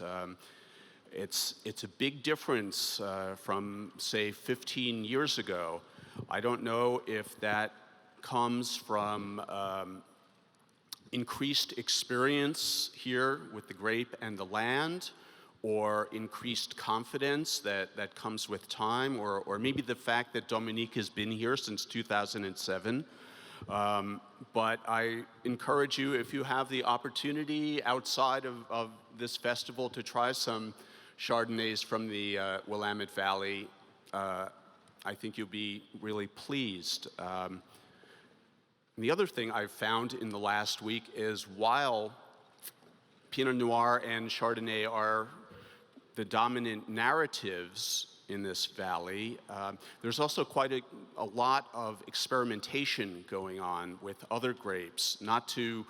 it's a big difference from, say, 15 years ago. I don't know if that comes from increased experience here with the grape and the land, or increased confidence that comes with time, or maybe the fact that Dominique has been here since 2007. But I encourage you, if you have the opportunity outside of this festival, to try some Chardonnays from the Willamette Valley. I think you'll be really pleased. The other thing I've found in the last week is while Pinot Noir and Chardonnay are the dominant narratives in this valley, there's also quite a lot of experimentation going on with other grapes, not to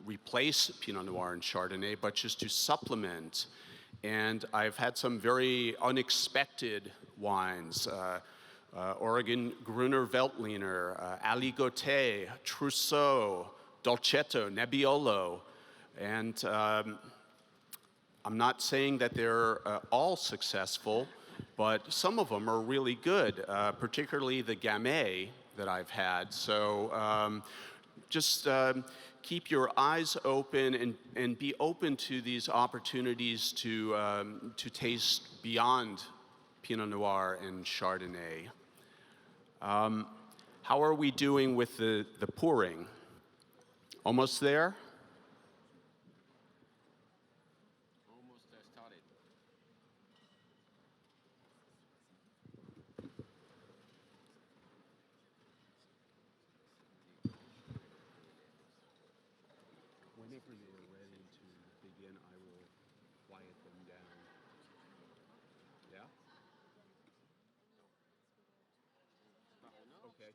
replace Pinot Noir and Chardonnay, but just to supplement. And I've had some very unexpected wines. Oregon Gruner Veltliner, Aligoté, Trousseau, Dolcetto, Nebbiolo. And I'm not saying that they're all successful, but some of them are really good, particularly the Gamay that I've had. So just keep your eyes open and be open to these opportunities to taste beyond Pinot Noir and Chardonnay. How are we doing with the pouring? Almost there? Almost started. Whenever you're ready to begin, I will quiet them down. Yeah? Okay.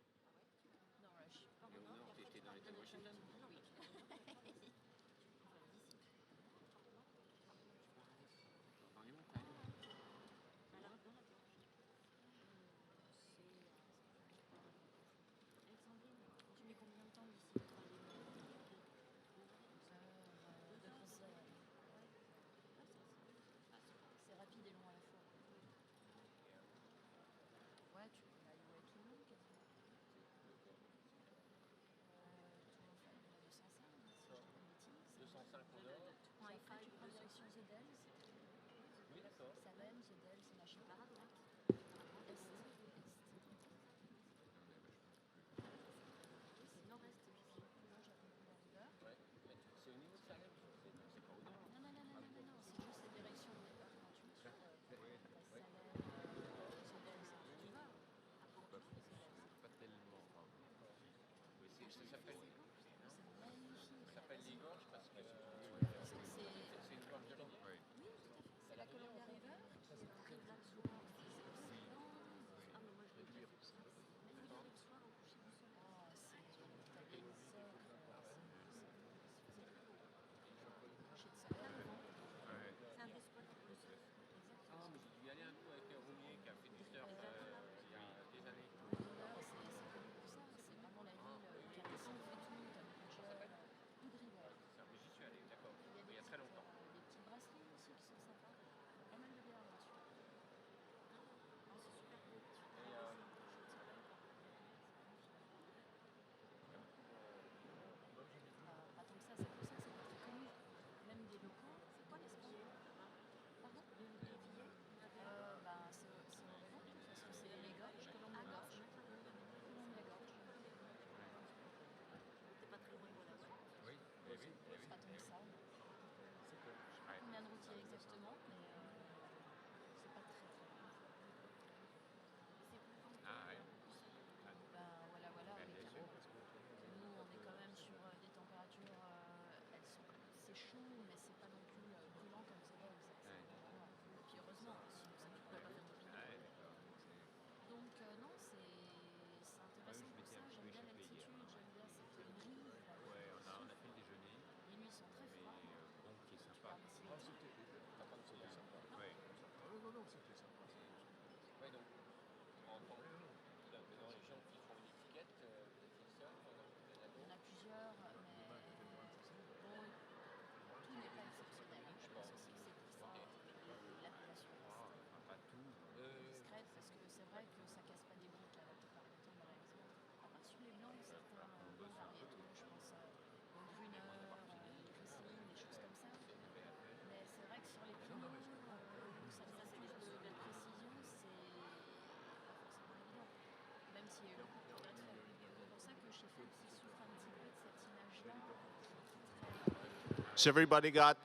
Has everybody got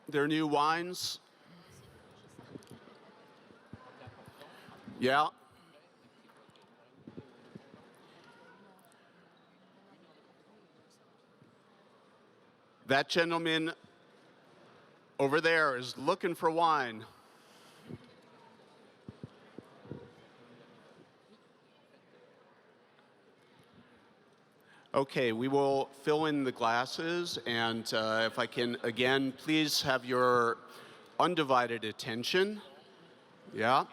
their new wines? Yeah. That gentleman over there is looking for wine. Okay, we will fill in the glasses, and if I can, again, please have your undivided attention. Yeah.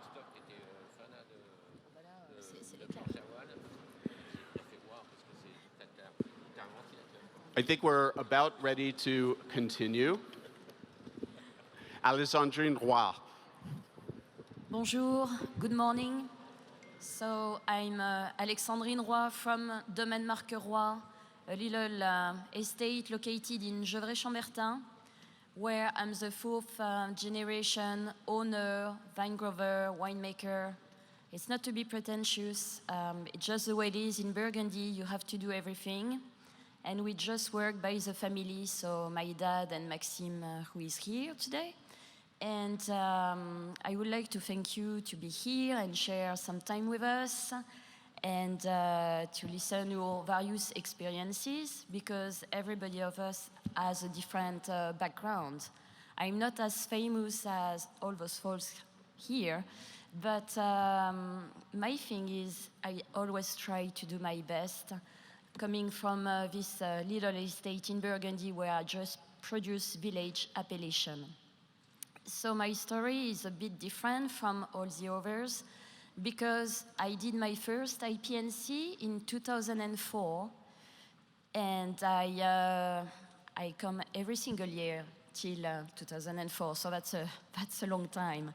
I think we're about ready to continue. Alexandrine Roy. Bonjour, good morning. So I'm Alexandrine Roy from Domaine Marque Roy, a little estate located in Gevrey-Chambertin, where I'm the fourth generation owner, vinegrower, winemaker. It's not to be pretentious, it's just the way it is in Burgundy, you have to do everything. And we just work by the family, so my dad and Maxime, who is here today. And I would like to thank you to be here and share some time with us and to listen to your various experiences, because everybody of us has a different background. I'm not as famous as all those folks here, but my thing is I always try to do my best, coming from this little estate in Burgundy where I just produce village appellation. So my story is a bit different from all the others because I did my first IPNC in 2004, and I come every single year till 2004, so that's a long time.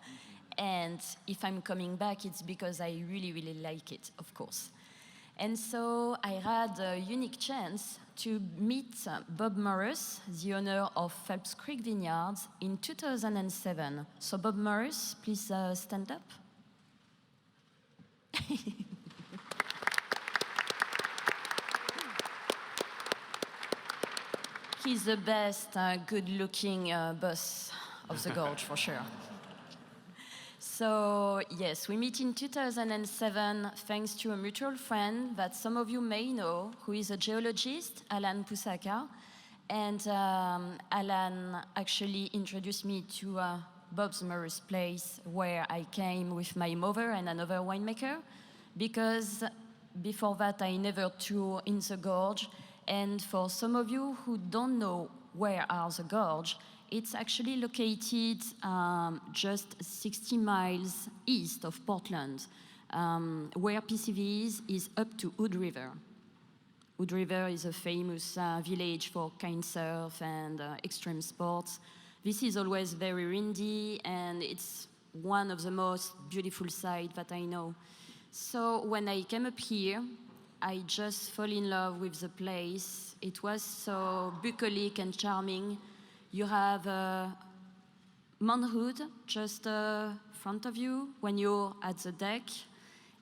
And if I'm coming back, it's because I really, really like it, of course. And so I had a unique chance to meet Bob Morris, the owner of Phelps Creek Vineyards, in 2007. So Bob Morris, please stand up. He's the best good-looking boss of the gorge, for sure. So yes, we meet in 2007 thanks to a mutual friend that some of you may know, who is a geologist, Alan Pusaka. And Alan actually introduced me to Bob's Morris place, where I came with my mother and another winemaker, because before that I never toured in the gorge. And for some of you who don't know where are the gorge, it's actually located just 60 miles east of Portland, where PCV is up to Hood River. Hood River is a famous village for kitesurf and extreme sports. This is always very windy, and it's one of the most beautiful sites that I know. So when I came up here, I just fell in love with the place. It was so bucolic and charming. You have Mount Hood just front of you when you're at the deck.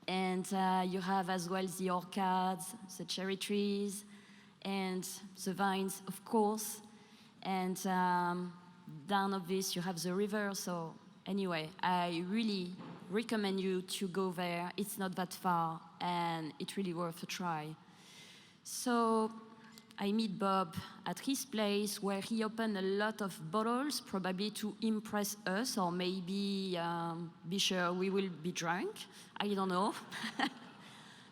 And you have as well the orchards, the cherry trees, and the vines, of course. And down of this, you have the river. So anyway, I really recommend you to go there. It's not that far, and it's really worth a try. So I meet Bob at his place, where he opened a lot of bottles, probably to impress us, or maybe be sure we will be drunk. I don't know.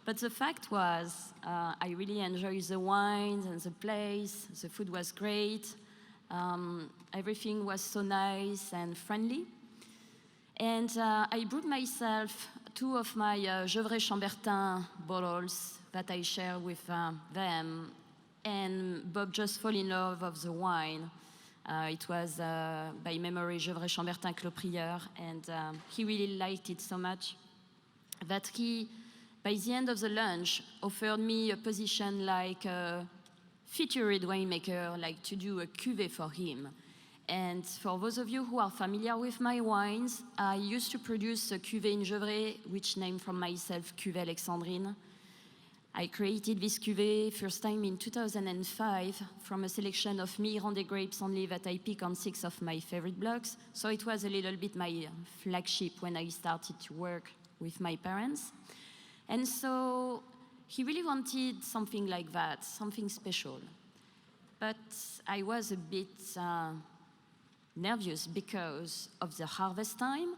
But the fact was, I really enjoyed the wines and the place. The food was great. Everything was so nice and friendly. And I brewed myself 2 of my Gevrey-Chambertin bottles that I share with them. And Bob just fell in love of the wine. It was, by memory, Gevrey-Chambertin Clos Prieur, and he really liked it so much that he, by the end of the lunch, offered me a position like a featured winemaker, like to do a cuvée for him. And for those of you who are familiar with my wines, I used to produce a cuvée in Gevrey, which named from myself Cuvée Alexandrine. I created this cuvée first time in 2005 from a selection of Mirande grapes only that I pick on 6 of my favorite blocks. So it was a little bit my flagship when I started to work with my parents. And so he really wanted something like that, something special. But I was a bit nervous because of the harvest time.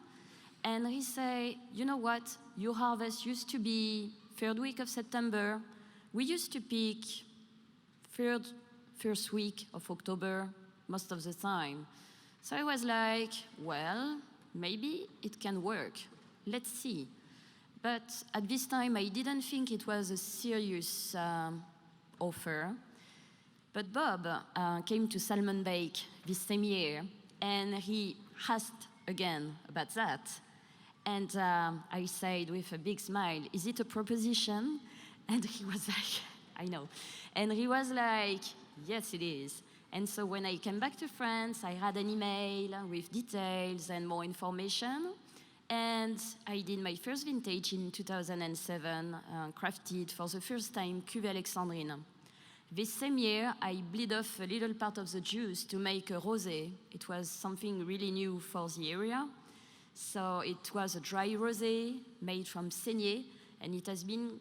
And he said, you know what, your harvest used to be 3rd week of September. We used to pick first week of October most of the time. So I was like, well, maybe it can work. Let's see. But at this time, I didn't think it was a serious offer. But Bob came to Salmon Bake this same year, and he asked again about that. And I said with a big smile, is it a proposition? And he was like, I know. And he was like, yes, it is. And so when I came back to France, I had an email with details and more information. And I did my first vintage in 2007, crafted for the first time Cuvée Alexandrine. This same year, I bleed off a little part of the juice to make a rosé. It was something really new for the area. So it was a dry rosé made from Saignée, and it has been,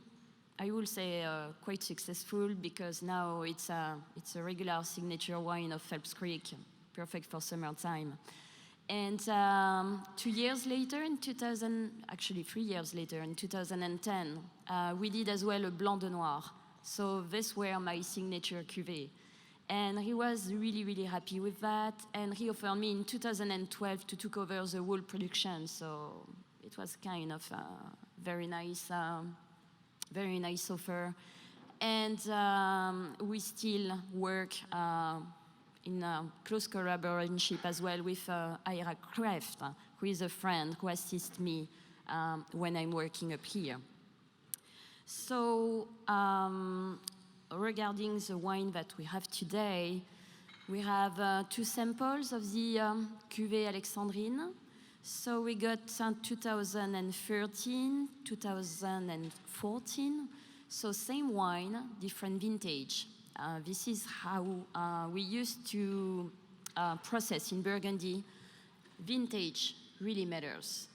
I will say, quite successful because now it's a regular signature wine of Phelps Creek, perfect for summertime. And 2 years later, in 3 years later, in 2010, we did as well a Blanc de Noir. So this were my signature cuvée. And he was really, really happy with that. And he offered me in 2012 to take over the whole production. So it was kind of a very nice offer. And we still work in a close collaboration as well with Ira Kraft, who is a friend who assists me when I'm working up here. So regarding the wine that we have today, we have 2 samples of the Cuvée Alexandrine. So we got 2013, 2014. So same wine, different vintage. This is how we used to process in Burgundy. Vintage really matters.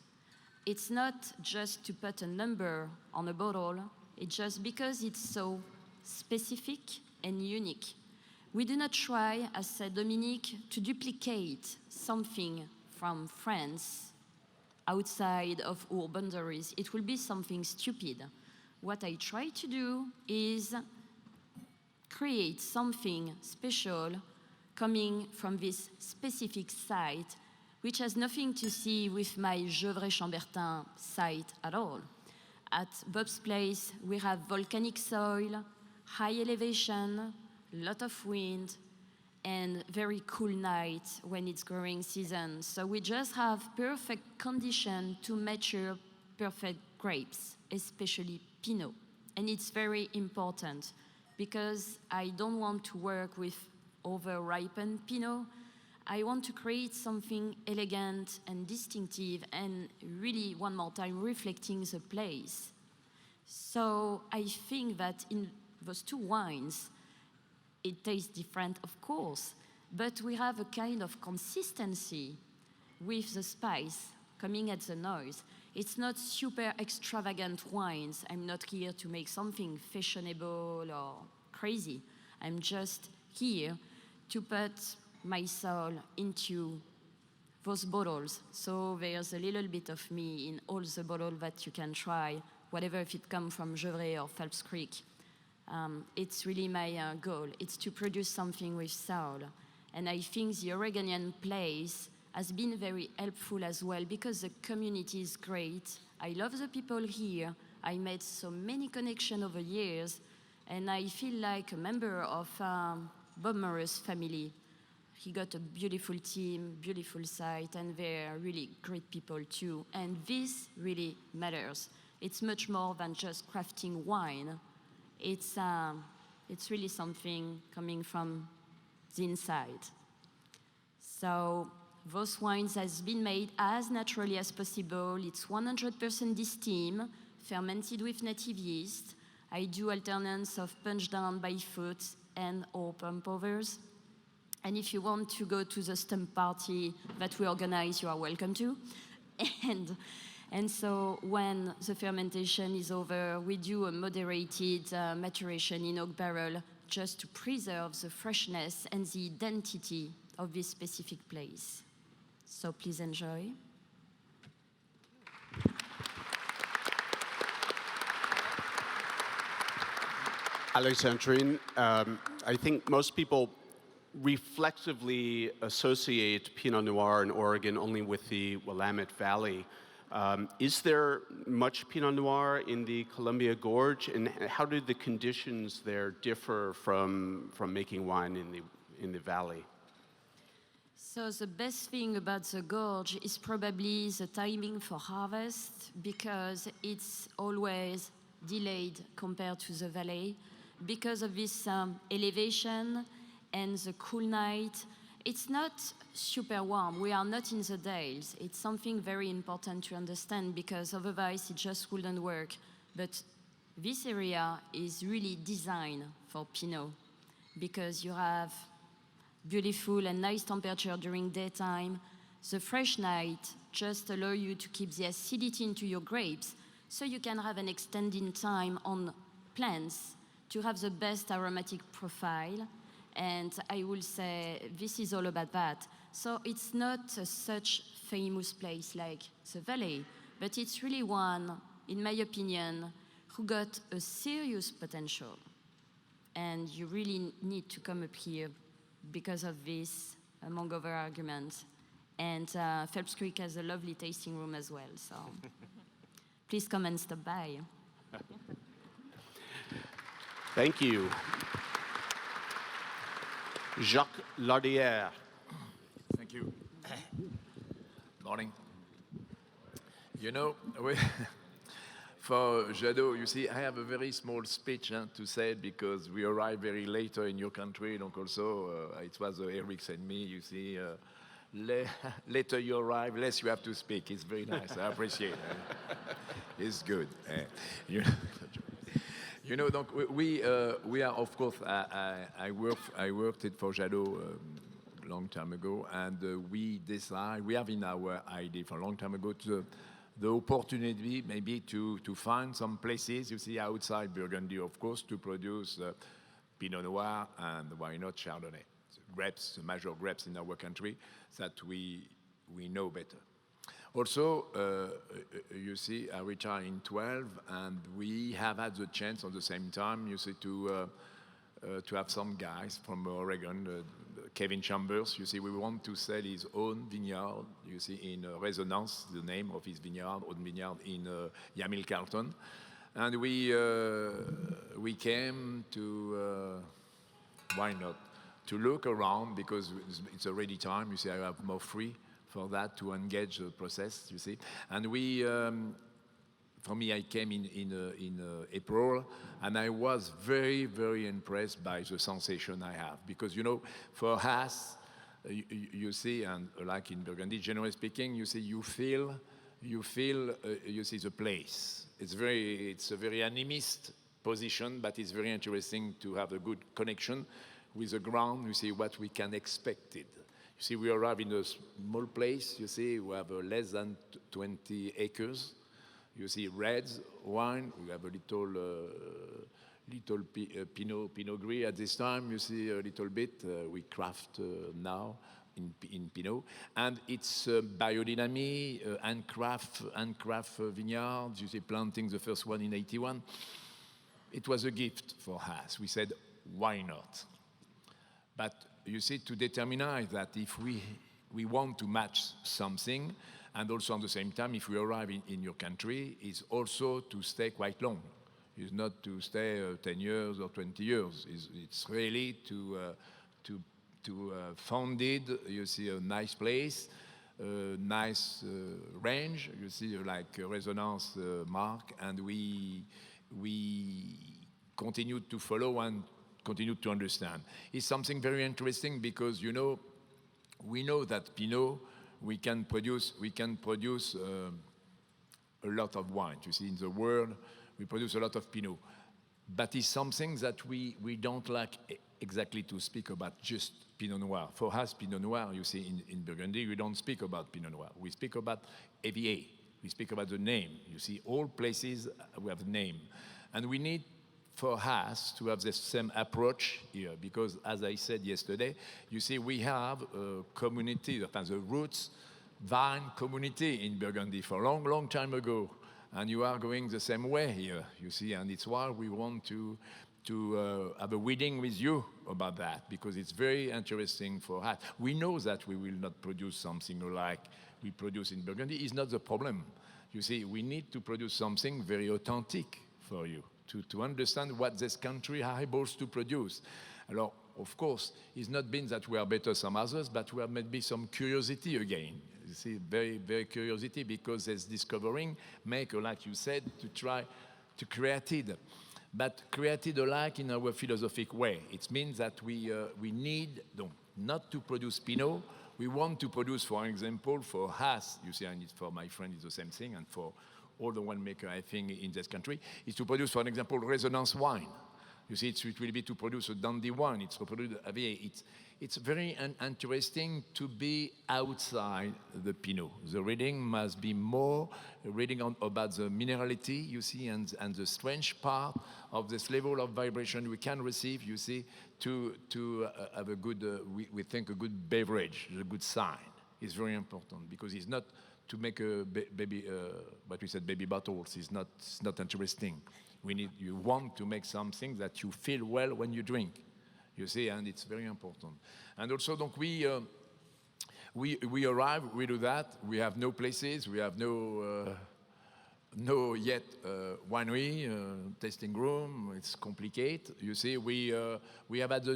It's not just to put a number on a bottle, it's just because it's so specific and unique. We do not try, as said Dominique, to duplicate something from France outside of our boundaries. It will be something stupid. What I try to do is create something special coming from this specific site, which has nothing to see with my Gevrey-Chambertin site at all. At Bob's place, we have volcanic soil, high elevation, lot of wind, and very cool night when it's growing season. So we just have perfect condition to mature perfect grapes, especially Pinot. And it's very important because I don't want to work with over-ripened Pinot. I want to create something elegant and distinctive and really, one more time, reflecting the place. So I think that in those 2 wines, it tastes different, of course, but we have a kind of consistency with the spice coming at the nose. It's not super extravagant wines. I'm not here to make something fashionable or crazy. I'm just here to put my soul into those bottles. So there's a little bit of me in all the bottles that you can try, whatever if it comes from Gevrey or Phelps Creek. It's really my goal. It's to produce something with soul. And I think the Oregonian place has been very helpful as well because the community is great. I love the people here. I made so many connections over years, and I feel like a member of Bob Murray's family. He got a beautiful team, beautiful site, and they're really great people too. And this really matters. It's much more than just crafting wine. It's really something coming from the inside. So those wines has been made as naturally as possible. It's 100% distilled, fermented with native yeast. I do alternance of punch down by foot and or pump overs. And if you want to go to the stump party that we organize, you are welcome to. And so when the fermentation is over, we do a moderated maturation in oak barrel just to preserve the freshness and the identity of this specific place. So please enjoy. Alexandrine, I think most people reflexively associate Pinot Noir in Oregon only with the Willamette Valley. Is there much Pinot Noir in the Columbia Gorge, and how do the conditions there differ from making wine in the valley? So the best thing about the gorge is probably the timing for harvest, because it's always delayed compared to the valley. Because of this elevation and the cool night, it's not super warm. We are not in the Dales. It's something very important to understand, because otherwise it just wouldn't work. But this area is really designed for Pinot, because you have beautiful and nice temperature during daytime. The fresh night just allow you to keep the acidity into your grapes, so you can have an extended time on plants to have the best aromatic profile. And I will say this is all about that. So it's not such famous place like the Valley, but it's really one, in my opinion, who got a serious potential. And you really need to come up here because of this, among other arguments. And Phelps Creek has a lovely tasting room as well, so please come and stop by. Thank you. Jacques Lardière. Thank you. Morning. You know, for Jadot, you see, I have a very small speech to say, because we arrived very later in your country, donc also it was Eric and me, you see, later you arrive, less you have to speak. It's very nice, I appreciate it. It's good. You know, donc we are, of course, I worked it for Jadot a long time ago, and we have in our idea for a long time ago the opportunity maybe to find some places, you see, outside Burgundy, of course, to produce Pinot Noir and why not Chardonnay, grapes, the major grapes in our country that we know better. Also, you see, I retired in 12, and we have had the chance at the same time, you see, to have some guys from Oregon, Kevin Chambers, you see, we want to sell his own vineyard, you see, in Resonance, the name of his vineyard, own vineyard in Yamhill Carlton. And we came to, why not, to look around, because it's already time, you see, I have more free for that to engage the process, you see. And we, for me, I came in April, and I was very, very impressed by the sensation I have. Because, you know, for us, you see, and like in Burgundy, generally speaking, you see, you feel, you see the place. It's a very animist position, but it's very interesting to have a good connection with the ground, you see, what we can expect it. You see, we arrive in a small place, you see, we have less than 20 acres. You see, reds, wine, we have a little Pinot Gris at this time, you see, a little bit, we craft now in Pinot. And it's biodynamic, handcraft vineyards, you see, planting the first one in 81. It was a gift for us. We said, why not? But you see, to determine that if we want to match something, and also at the same time, if we arrive in your country, is also to stay quite long. It's not to stay 10 years or 20 years. It's really to found it, you see, a nice place, a nice range, you see, like Resonance mark, and we continue to follow and continue to understand. It's something very interesting because, you know, we know that Pinot, we can produce a lot of wine. You see, in the world, we produce a lot of Pinot. but it's something that we don't like exactly to speak about just Pinot Noir. For us, Pinot Noir, you see, in Burgundy, we don't speak about Pinot Noir. We speak about AVA. We speak about the name. You see, all places we have name. And we need, for us, to have the same approach here, because as I said yesterday, you see, we have a community, the roots vine community in Burgundy for a long, long time ago. And you are going the same way here, you see, and it's why we want to have a reading with you about that, because it's very interesting for us. We know that we will not produce something like we produce in Burgundy. It's not the problem. You see, we need to produce something very authentic for you, to understand what this country are able to produce. Alors, of course, it's not been that we are better than some others, but we have maybe some curiosity again. You see, very, very curiosity, because this discovering make, like you said, to try to create it. But create it alike in our philosophic way. It means that we need not to produce Pinot. We want to produce, for example, for us, you see, and it's for my friend, it's the same thing, and for all the winemaker, I think, in this country, is to produce, for example, resonance wine. You see, it will be to produce a dandy wine. It's to produce it's very interesting to be outside the Pinot. The reading must be more reading about the minerality, you see, and the strange part of this level of vibration we can receive, you see, to have a good, we think, a good beverage, a good sign. It's very important, because it's not to make a baby, what we said, baby bottles. It's not interesting. You want to make something that you feel well when you drink, you see, and it's very important. And also, donc we arrive, we do that. We have no places, we have no yet winery, tasting room. It's complicated. You see, we have had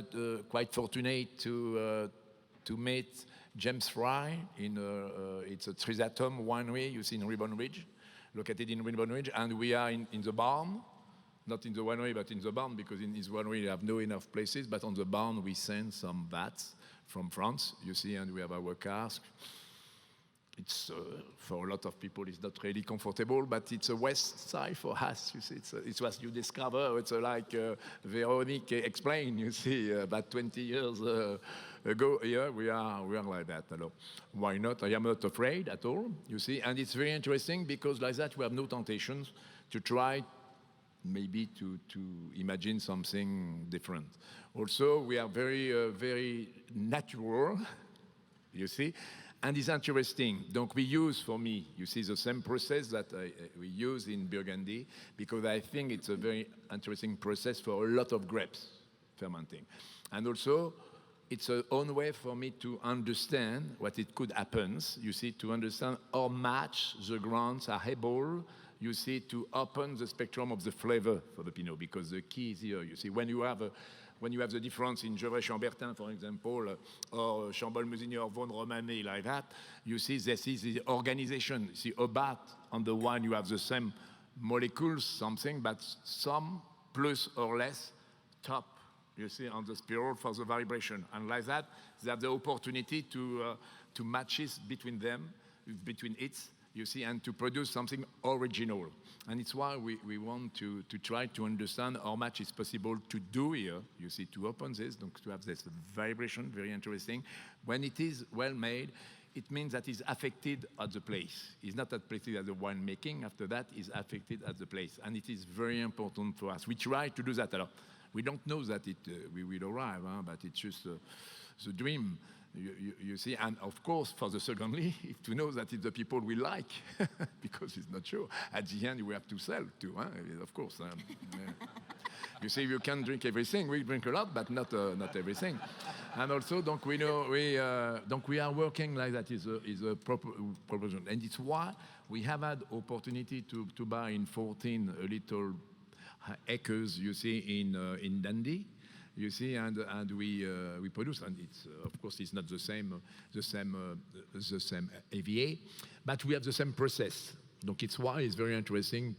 quite fortunate to meet James Fry in it's a Trisatom winery, you see, in Ribbon Ridge, located in Ribbon Ridge, and we are in the barn. Not in the winery, but in the barn, because in his winery you have no enough places, but on the barn we send some vats from France, you see, and we have our cask. It's, for a lot of people, it's not really comfortable, but it's a west side for us, you see. It's what you discover. It's like Veronique explained, you see, about 20 years ago. Here we are like that. Alors, why not? I am not afraid at all, you see. And it's very interesting, because like that we have no temptations to try maybe to imagine something different. Also, we are very, very natural, you see, and it's interesting. Donc we use, for me, you see, the same process that we use in Burgundy, because I think it's a very interesting process for a lot of grapes fermenting. And also, it's a own way for me to understand what it could happen, you see, to understand how much the grounds are able, you see, to open the spectrum of the flavor for the Pinot, because the key is here. You see, when you have the difference in Gevrey-Chambertin, for example, or Chambol-Musigny or Vaughan Romanée, like that, you see, this is the organization. You see, about on the one you have the same molecules, something, but some plus or less top, you see, on the spiral for the vibration. And like that, they have the opportunity to match it between them, between it, you see, and to produce something original. And it's why we want to try to understand how much is possible to do here, you see, to open this, to have this vibration, very interesting. When it is well made, it means that it's affected at the place. It's not affected at the winemaking. After that, it's affected at the place. And it is very important for us. We try to do that a lot. We don't know that we will arrive, but it's just the dream. You see, and of course, for the secondly, to know that it's the people we like, because it's not sure. At the end, we have to sell too, of course. You see, you can drink everything. We drink a lot, but not everything. And also, donc we know we are working like that is a proposition, and it's why we have had opportunity to buy in 14 little acres, you see, in Dundee. You see, and we produce, and it's of course it's not the same AVA, but we have the same process. Donc it's why it's very interesting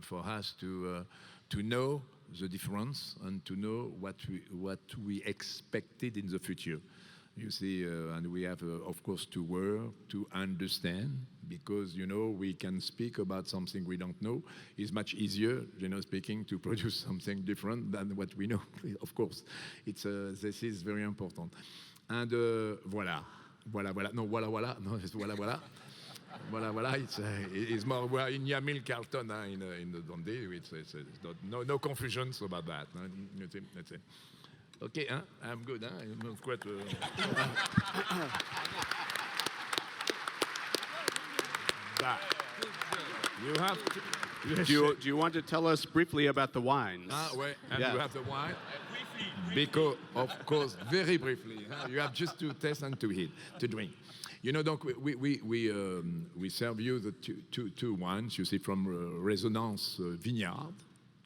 for us to know the difference and to know what we expected in the future. You see, and we have, of course, to work, to understand, because, you know, we can speak about something we don't know. It's much easier, you know, speaking to produce something different than what we know. Of course, this is very important. And voilà. No, voilà. No, it's voilà. Voilà. It's more, we're in Yamil Carlton in the Dundee. It's no confusions about that. That's it. Okay, huh? I'm good. Huh? I'm quite. You have to. Do you want to tell us briefly about the wines? And you have the wine? Because, of course, very briefly, huh? You have just to taste and to drink. You know, donc we serve you the two wines, you see, from Resonance Vineyard.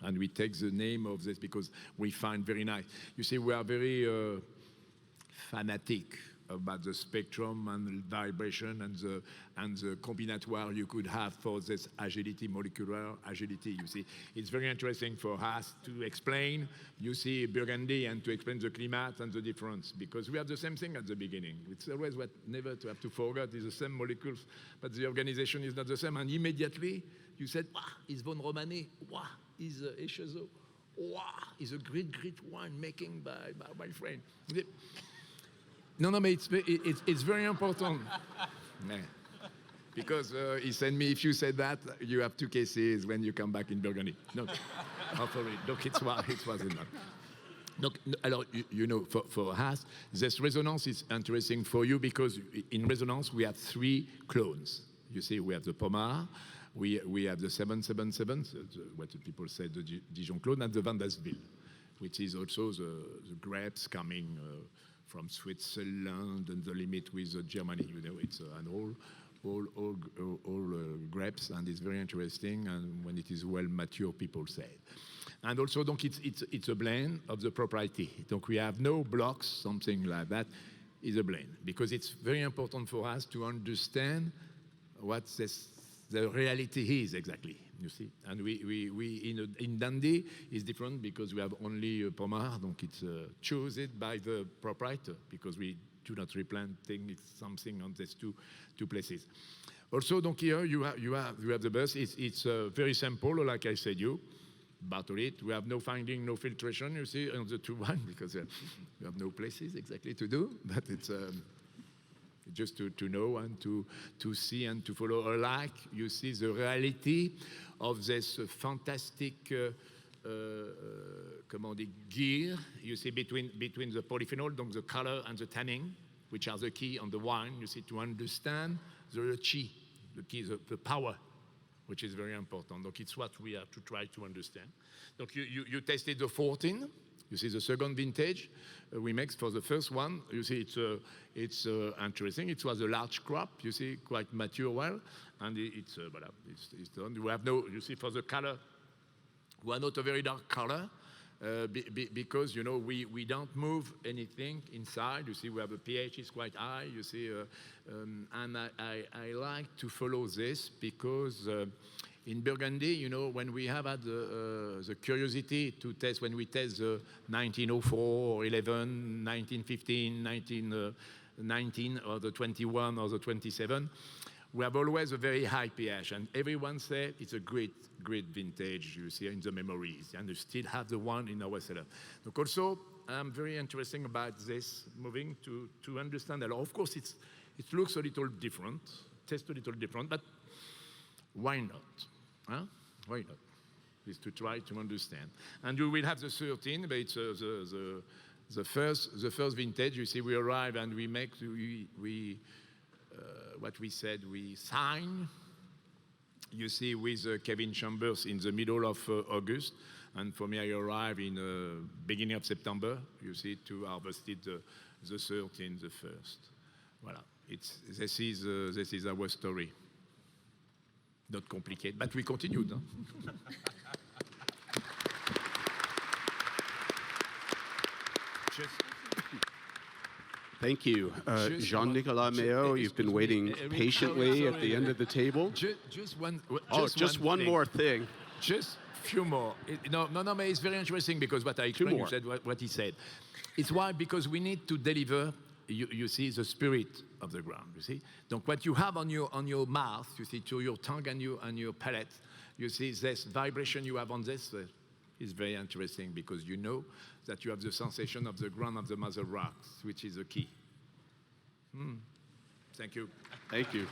And we take the name of this because we find very nice. You see, we are very fanatic about the spectrum and vibration and the combinatoire you could have for this agility, molecular agility. You see, it's very interesting for us to explain, you see, Burgundy and to explain the climate and the difference, because we have the same thing at the beginning. It's always what never to have to forget is the same molecules, but the organization is not the same. And immediately you said, it's Von Romanet, is Echezeaux, is a great wine making by my friend. No, but it's very important. Because he said me, if you said that, you have 2 cases when you come back in Burgundy. No, hopefully, donc it was enough. Donc, alors, you know, for us, this resonance is interesting for you because in resonance we have 3 clones. You see, we have the Pommard, we have the 777, what the people say, the Dijon clone, and the Vandasville, which is also the grapes coming from Switzerland and the limit with Germany. You know, it's an all grapes, and it's very interesting. And when it is well mature, people say. And also, donc it's a blend of the propriety. Donc we have no blocks, something like that. Is a blend because it's very important for us to understand what the reality is exactly, you see. And we in Dundee is different because we have only Pommard, donc it's chosen by the proprietor because we do not replant something on these two places. Also, donc here you have the bus. It's very simple, like I said, you bottle it. We have no finding, no filtration, you see, on the 2 wine because we have no places exactly to do, but it's just to know and to see and to follow. Like you see the reality of this fantastic comment on dit, gear, you see, between the polyphenol, donc the color and the tannin, which are the key on the wine, you see, to understand the chi, the key, the power, which is very important. Donc it's what we have to try to understand. Donc you tasted the 14, you see the second vintage we make for the first one. You see it's interesting. It was a large crop, you see, quite mature well, and it's done. We have no, you see, for the color, we are not a very dark color because, you know, we don't move anything inside. You see, we have a pH is quite high, you see, and I like to follow this because in Burgundy, you know, when we have had the curiosity to test, when we test the 1904 or 11, 1915, 1919, or the 21 or the 27, we have always a very high pH, and everyone said it's a great vintage, you see, in the memories, and you still have the one in our cellar. So also, I'm very interested about this, moving to understand that. Of course, it looks a little different, tastes a little different, but why not? Huh? Why not? Is to try to understand. And you will have the 13, but it's the first vintage. You see, we arrive and we make what we said. We sign. You see, with Kevin Chambers in the middle of August, and for me, I arrive in beginning of September. You see, to harvest it the 13, the first. Voilà. This is our story. Not complicated, but we continued. Huh? Thank you. Jean-Nicolas Mayo, you've been waiting patiently at the end of the table. Just one more thing. Just few more. No, but it's very interesting because what I explained, you said what he said. It's why, because we need to deliver you see the spirit of the ground, you see. Donc what you have on your mouth, you see, to your tongue and your palate, you see this vibration you have on this is very interesting because you know that you have the sensation of the ground of the mother rocks, which is the key. Thank you. Thank you.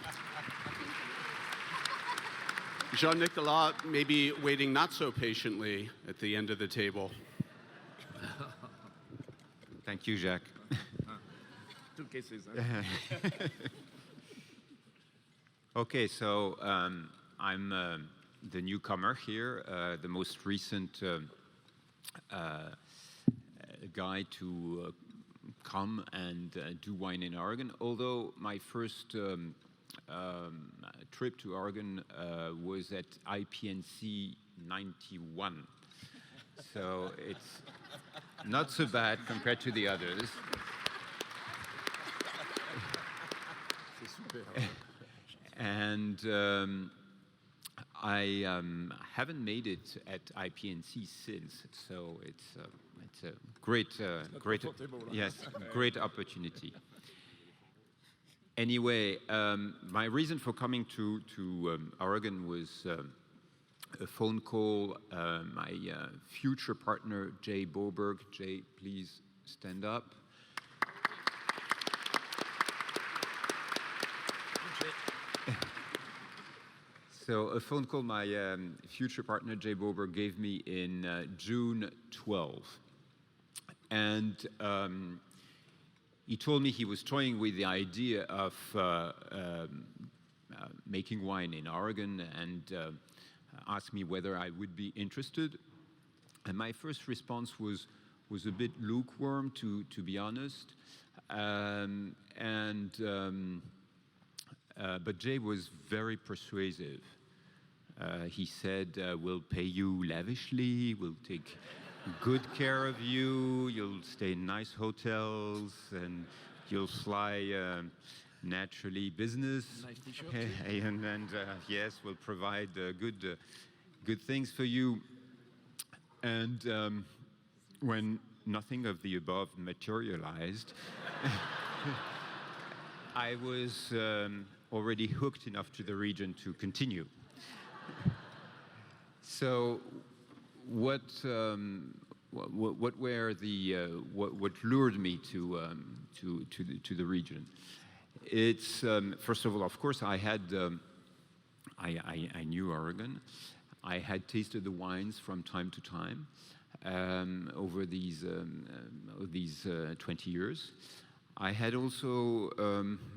Jean-Nicolas may be waiting not so patiently at the end of the table. Thank you, Jacques. Two cases. Okay, so I'm the newcomer here, the most recent guy to come and do wine in Oregon, although my first trip to Oregon was at IPNC 91. So it's not so bad compared to the others. And I haven't made it at IPNC since, so it's a great, yes, great opportunity. Anyway, my reason for coming to Oregon was a phone call. My future partner, Jay Boberg. Jay, please stand up. So a phone call my future partner, Jay Boberg, gave me in June 12. And he told me he was toying with the idea of making wine in Oregon and asked me whether I would be interested. And my first response was a bit lukewarm, to be honest. But Jay was very persuasive. He said, we'll pay you lavishly, we'll take good care of you, you'll stay in nice hotels, and you'll fly naturally business. Nice t-shirt. And yes, we'll provide good things for you. And when nothing of the above materialized, I was already hooked enough to the region to continue. So, what lured me to the region? It's first of all, of course, I knew Oregon. I had tasted the wines from time to time over these 20 years. I had also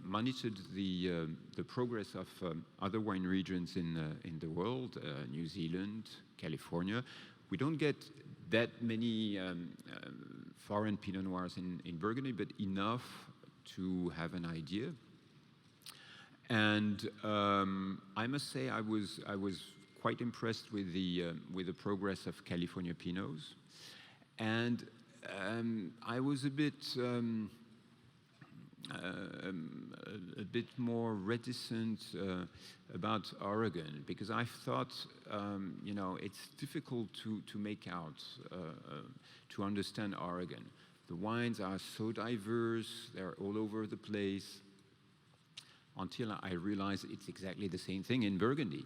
monitored the progress of other wine regions in the world, New Zealand, California. We don't get that many foreign Pinot Noirs in Burgundy, but enough to have an idea. And I must say I was quite impressed with the progress of California Pinots, and I was a bit more reticent about Oregon because I thought, it's difficult to make out, to understand Oregon. The wines are so diverse, they're all over the place, until I realized it's exactly the same thing in Burgundy.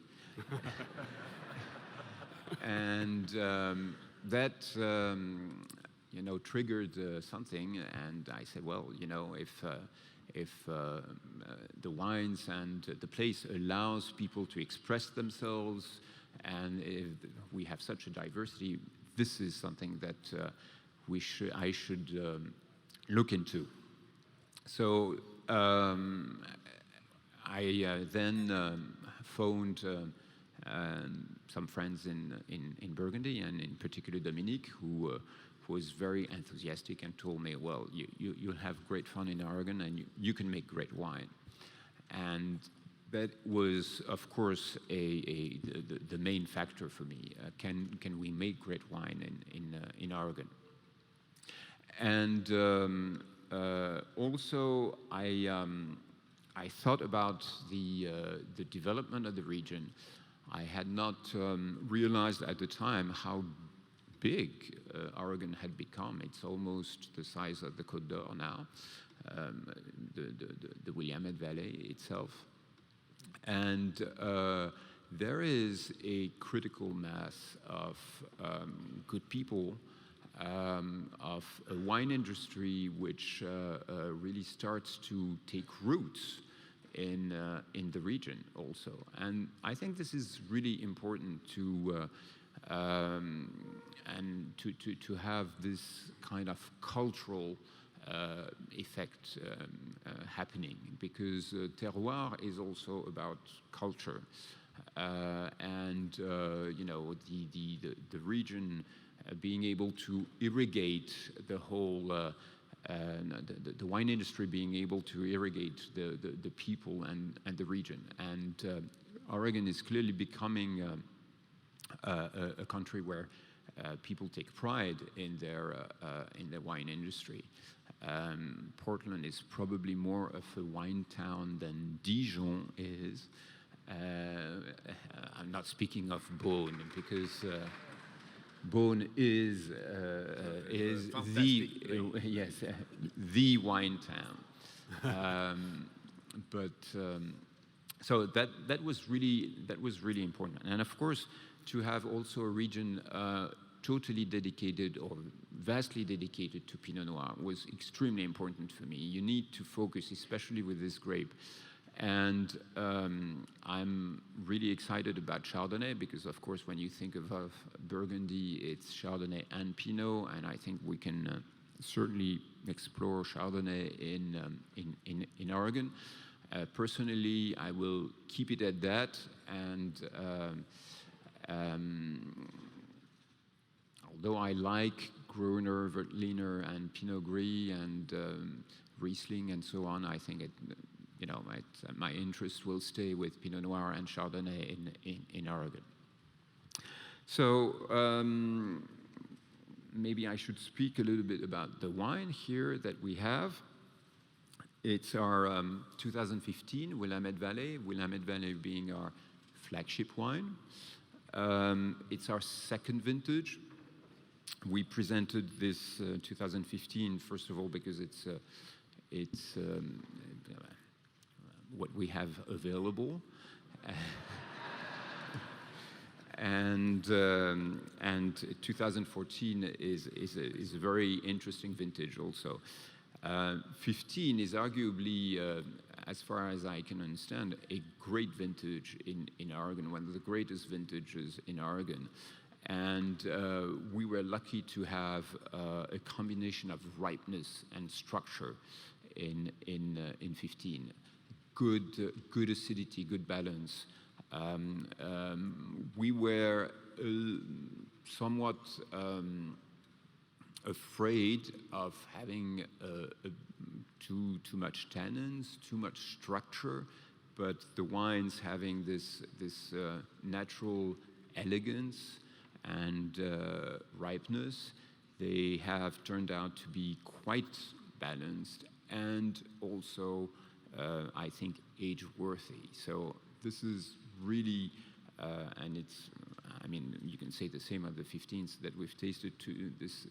And that triggered something, and I said, well, if the wines and the place allows people to express themselves, and if we have such a diversity, this is something that I should look into. So I then phoned some friends in Burgundy, and in particular Dominique, who was very enthusiastic and told me, well, you'll have great fun in Oregon and you can make great wine. And that was, of course, the main factor for me. Can we make great wine in Oregon? And also, I thought about the development of the region. I had not realized at the time how big Oregon had become. It's almost the size of the Côte d'Or now. the Willamette Valley itself. And there is a critical mass of good people, of a wine industry which really starts to take roots in the region also. And I think this is really important to have this kind of cultural effect happening, because terroir is also about culture, and the region being able to irrigate the whole. The wine industry being able to irrigate the people and the region. And Oregon is clearly becoming a country where people take pride in their wine industry. Portland is probably more of a wine town than Dijon is. I'm not speaking of Beaune, because Beaune is the wine town. So that was really important, and of course to have also a region totally dedicated or vastly dedicated to Pinot Noir was extremely important for me. You need to focus, especially with this grape. And I'm really excited about Chardonnay, because of course when you think of Burgundy, it's Chardonnay and Pinot, and I think we can certainly explore Chardonnay in Oregon. Personally, I will keep it at that, and although I like Gruner, Veltliner, and Pinot Gris, and Riesling, and so on, I think my interest will stay with Pinot Noir and Chardonnay in Oregon. So maybe I should speak a little bit about the wine here that we have. It's our 2015 Willamette Valley, Willamette Valley being our flagship wine. It's our second vintage. We presented this 2015, first of all, because it's what we have available, and 2014 is a very interesting vintage also. 15 is arguably, as far as I can understand, a great vintage in Oregon, one of the greatest vintages in Oregon. And we were lucky to have a combination of ripeness and structure in 15. Good acidity, good balance. We were somewhat afraid of having too much tannins, too much structure, but the wines having this natural elegance and ripeness, they have turned out to be quite balanced and also, I think, age-worthy. So this is really, and it's, I mean, you can say the same of the 15s that we've tasted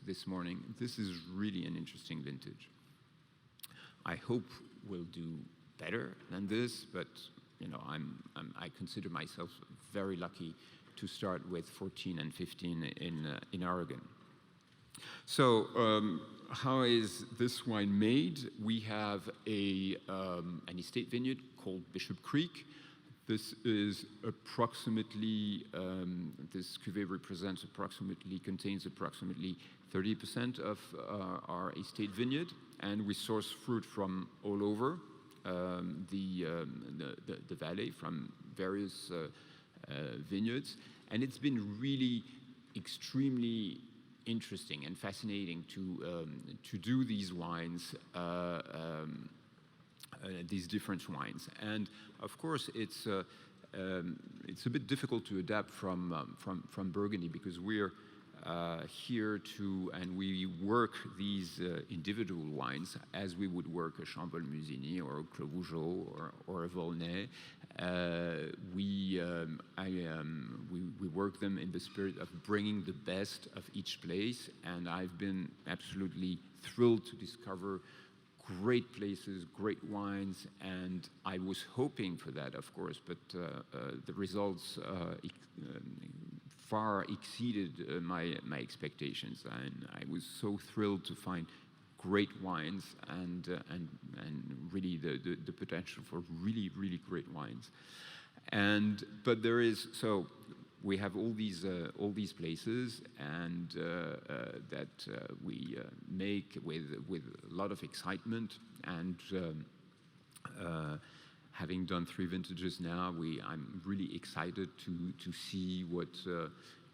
this morning. This is really an interesting vintage. I hope we'll do better than this, but I consider myself very lucky to start with 14 and 15 in Oregon. So how is this wine made? We have an estate vineyard called Bishop Creek. This is approximately, this cuvée contains approximately 30% of our estate vineyard, and we source fruit from all over the valley, from various vineyards, and it's been really extremely interesting and fascinating to do these wines, these different wines. And of course, it's a bit difficult to adapt from Burgundy, because we're here and we work these individual wines as we would work a Chambolle-Musigny or a Clos Vougeot or a Volnay. We work them in the spirit of bringing the best of each place, and I've been absolutely thrilled to discover great places, great wines, and I was hoping for that, of course, but the results far exceeded my expectations, and I was so thrilled to find great wines and really the potential for really great wines. But there is, so we have all these places, and that we make with a lot of excitement, and having done 3 vintages now, I'm really excited to see what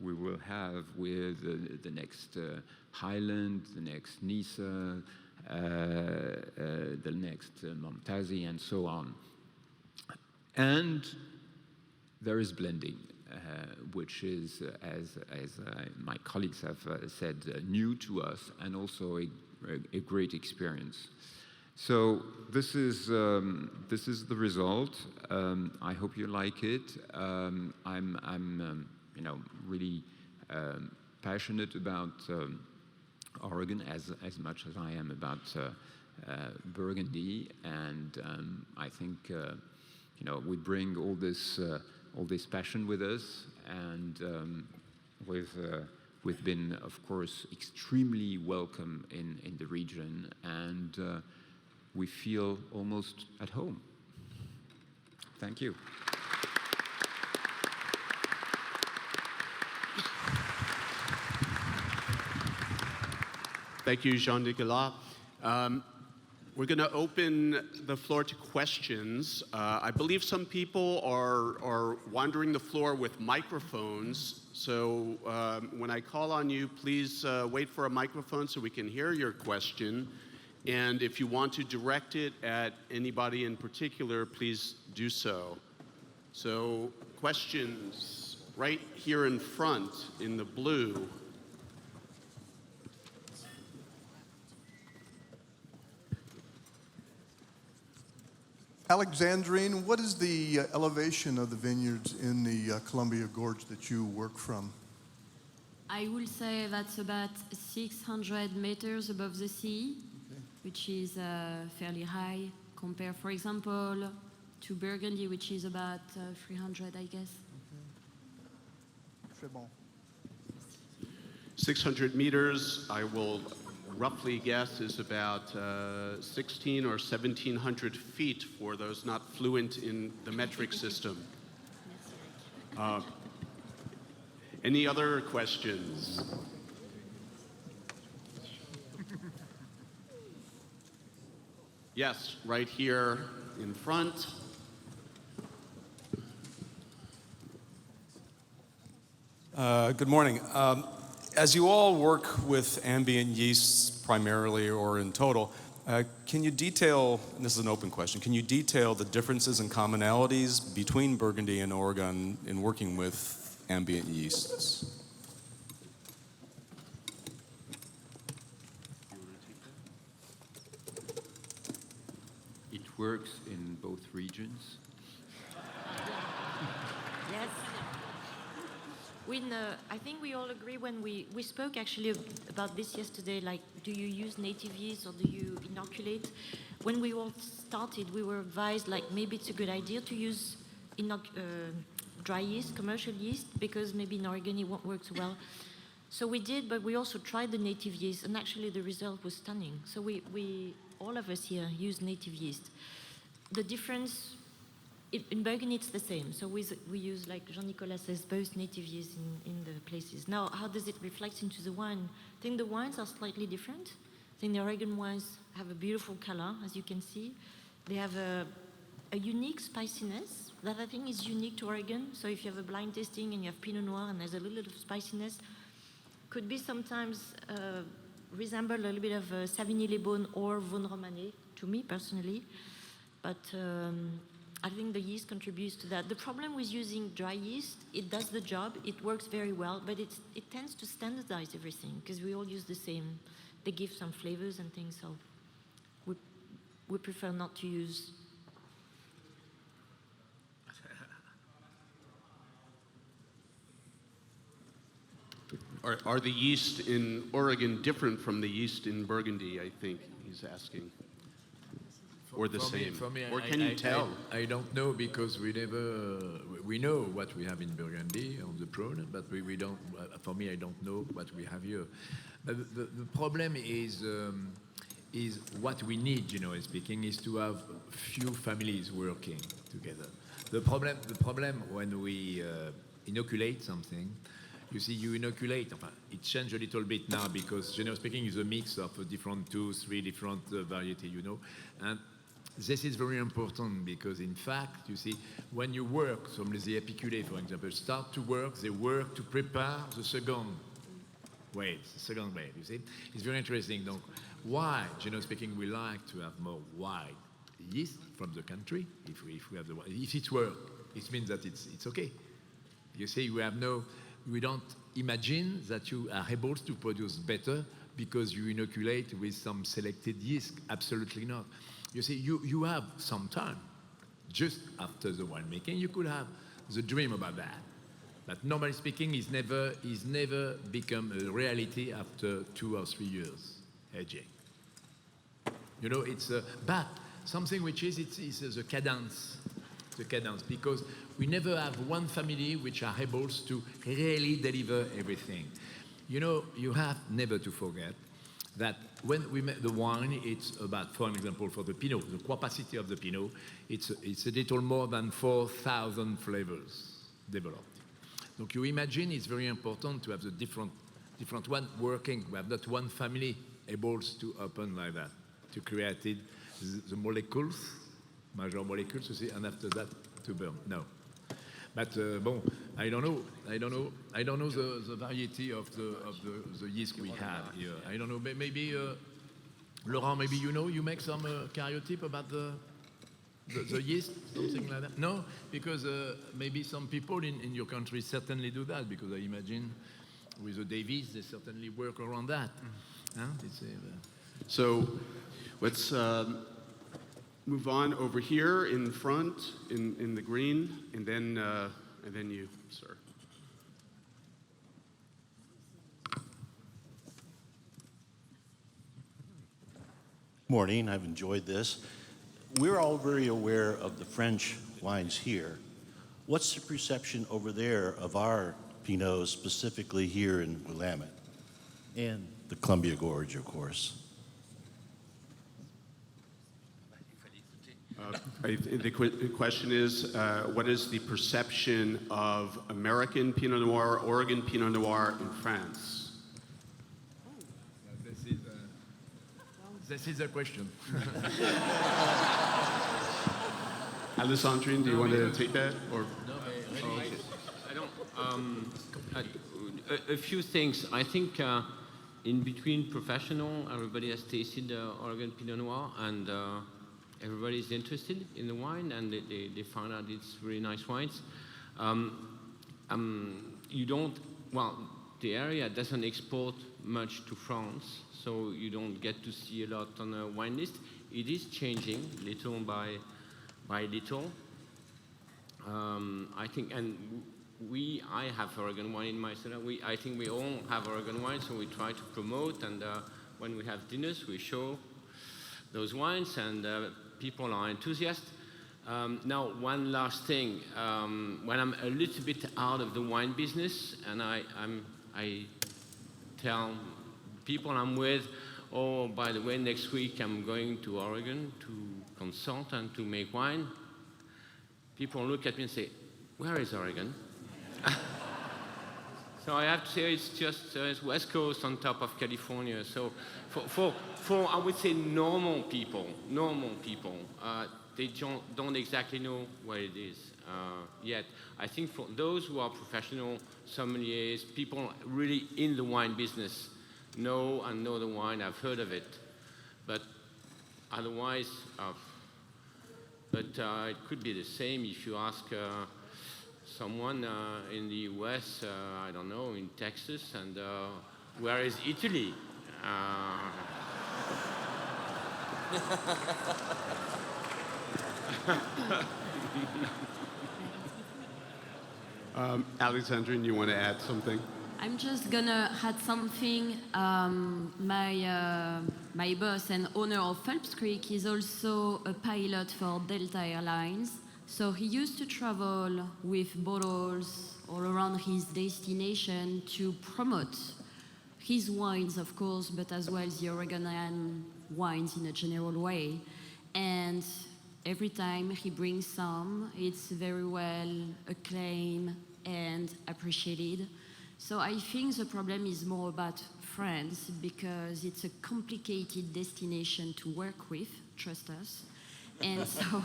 we will have with the next Highland, the next Nisa, the next Momtazi, and so on. And there is blending, which is, as my colleagues have said, new to us, and also a great experience. So this is the result. I hope you like it. I'm really passionate about Oregon as much as I am about Burgundy, and I think we bring all this passion with us, and we've been, of course, extremely welcome in the region, and we feel almost at home. Thank you. Thank you, Jean-Nicolas. We're going to open the floor to questions. I believe some people are wandering the floor with microphones. So when I call on you, please wait for a microphone so we can hear your question. And if you want to direct it at anybody in particular, please do so. So questions right here in front in the blue. Alexandrine, what is the elevation of the vineyards in the Columbia Gorge that you work from? I will say that's about 600 meters above the sea, which is fairly high compared, for example, to Burgundy, which is about 300, I guess. Très bon. 600 meters, I will roughly guess, is about 16 or 1,700 feet for those not fluent in the metric system. Any other questions? Yes, right here in front. Good morning. As you all work with ambient yeasts primarily or in total, can you detail, and this is an open question, can you detail the differences and commonalities between Burgundy and Oregon in working with ambient yeasts? It works in both regions. Yes. I think we all agree when we spoke actually about this yesterday, like, do you use native yeast or do you inoculate? When we all started, we were advised, like, maybe it's a good idea to use dry yeast, commercial yeast, because maybe in Oregon it won't work so well. So we did, but we also tried the native yeast, and actually the result was stunning. So we all of us here use native yeast. The difference, in Burgundy, it's the same. So we use, like Jean-Nicolas says, both native yeast in the places. Now, how does it reflect into the wine? I think the wines are slightly different. I think the Oregon wines have a beautiful color, as you can see. They have a unique spiciness that I think is unique to Oregon. So if you have a blind tasting and you have Pinot Noir and there's a little bit of spiciness, could be sometimes resemble a little bit of Savigny-les-Beaunes or Vosne Romanée, to me personally. But I think the yeast contributes to that. The problem with using dry yeast, it does the job, it works very well, but it tends to standardize everything because we all use the same. They give some flavors and things, so we prefer not to use. Are the yeast in Oregon different from the yeast in Burgundy, I think he's asking. or the For me- same? for me, Or can you tell? I don't know because we know what we have in Burgundy on the Rhone, but we don't, for me, I don't know what we have here. But the problem is what we need, speaking, is to have few families working together. The problem when we inoculate something, you see, you inoculate, it changed a little bit now because, generally speaking, is a mix of different 2-3 different variety, and this is very important because, in fact, you see, when you work, some of the apiculés, for example, start to work, they work to prepare the second wave, you see. It's very interesting. Donc, why, generally speaking, we like to have more white yeast from the country, if we have the, if it works, it means that it's okay. You see, we don't imagine that you are able to produce better because you inoculate with some selected yeast. Absolutely not. You see, you have some time. Just after the winemaking, you could have the dream about that. But normally speaking, it's never become a reality after 2 or 3 years aging. It's but something which is the cadence. The cadence, because we never have one family which are able to really deliver everything. You have never to forget that when we make the wine, it's about, for example, for the Pinot, the capacity of the Pinot, it's a little more than 4,000 flavors developed. So you imagine it's very important to have the different one working. We have not one family able to open like that, to create the molecules, major molecules, you see, and after that to burn. No. But I don't know the variety of the yeast we have here. I don't know. Maybe Laurent, maybe you make some karyotype about the yeast, something like that. No, because maybe some people in your country certainly do that. Because I imagine with the Davies, they certainly work around that. Huh? So let's move on over here in front, in the green, and then you, sir. Morning, I've enjoyed this. We're all very aware of the French wines here. What's the perception over there of our Pinots, specifically here in Willamette? And the Columbia Gorge, of course. The question is, what is the perception of American Pinot Noir, Oregon Pinot Noir in France? This is a question. Alessandrine, do you want to take that? Or? No, I don't. A few things. I think in between professional, everybody has tasted Oregon Pinot Noir, and everybody is interested in the wine, and they find out it's really nice wines. You don't, well, the area doesn't export much to France, so you don't get to see a lot on the wine list. It is changing little by little. I think, and I have Oregon wine in my cellar. I think we all have Oregon wine, so we try to promote, and when we have dinners, we show those wines, and people are enthusiastic. Now, one last thing. When I'm a little bit out of the wine business, and I tell people I'm with, oh, by the way, next week I'm going to Oregon to consult and to make wine. People look at me and say, where is Oregon? So I have to say it's just it's West Coast on top of California. So for I would say normal people, they don't exactly know where it is yet. I think for those who are professional sommeliers, people really in the wine business, know the wine, I've heard of it. But otherwise, it could be the same if you ask someone in the US, I don't know, in Texas, and where is Italy? Alexandrine, you want to add something? I'm just gonna add something. My boss and owner of Phelps Creek is also a pilot for Delta Airlines. So he used to travel with bottles all around his destination to promote his wines, of course, but as well as the Oregonian wines in a general way. And every time he brings some, it's very well acclaimed and appreciated. So I think the problem is more about France because it's a complicated destination to work with, trust us. And so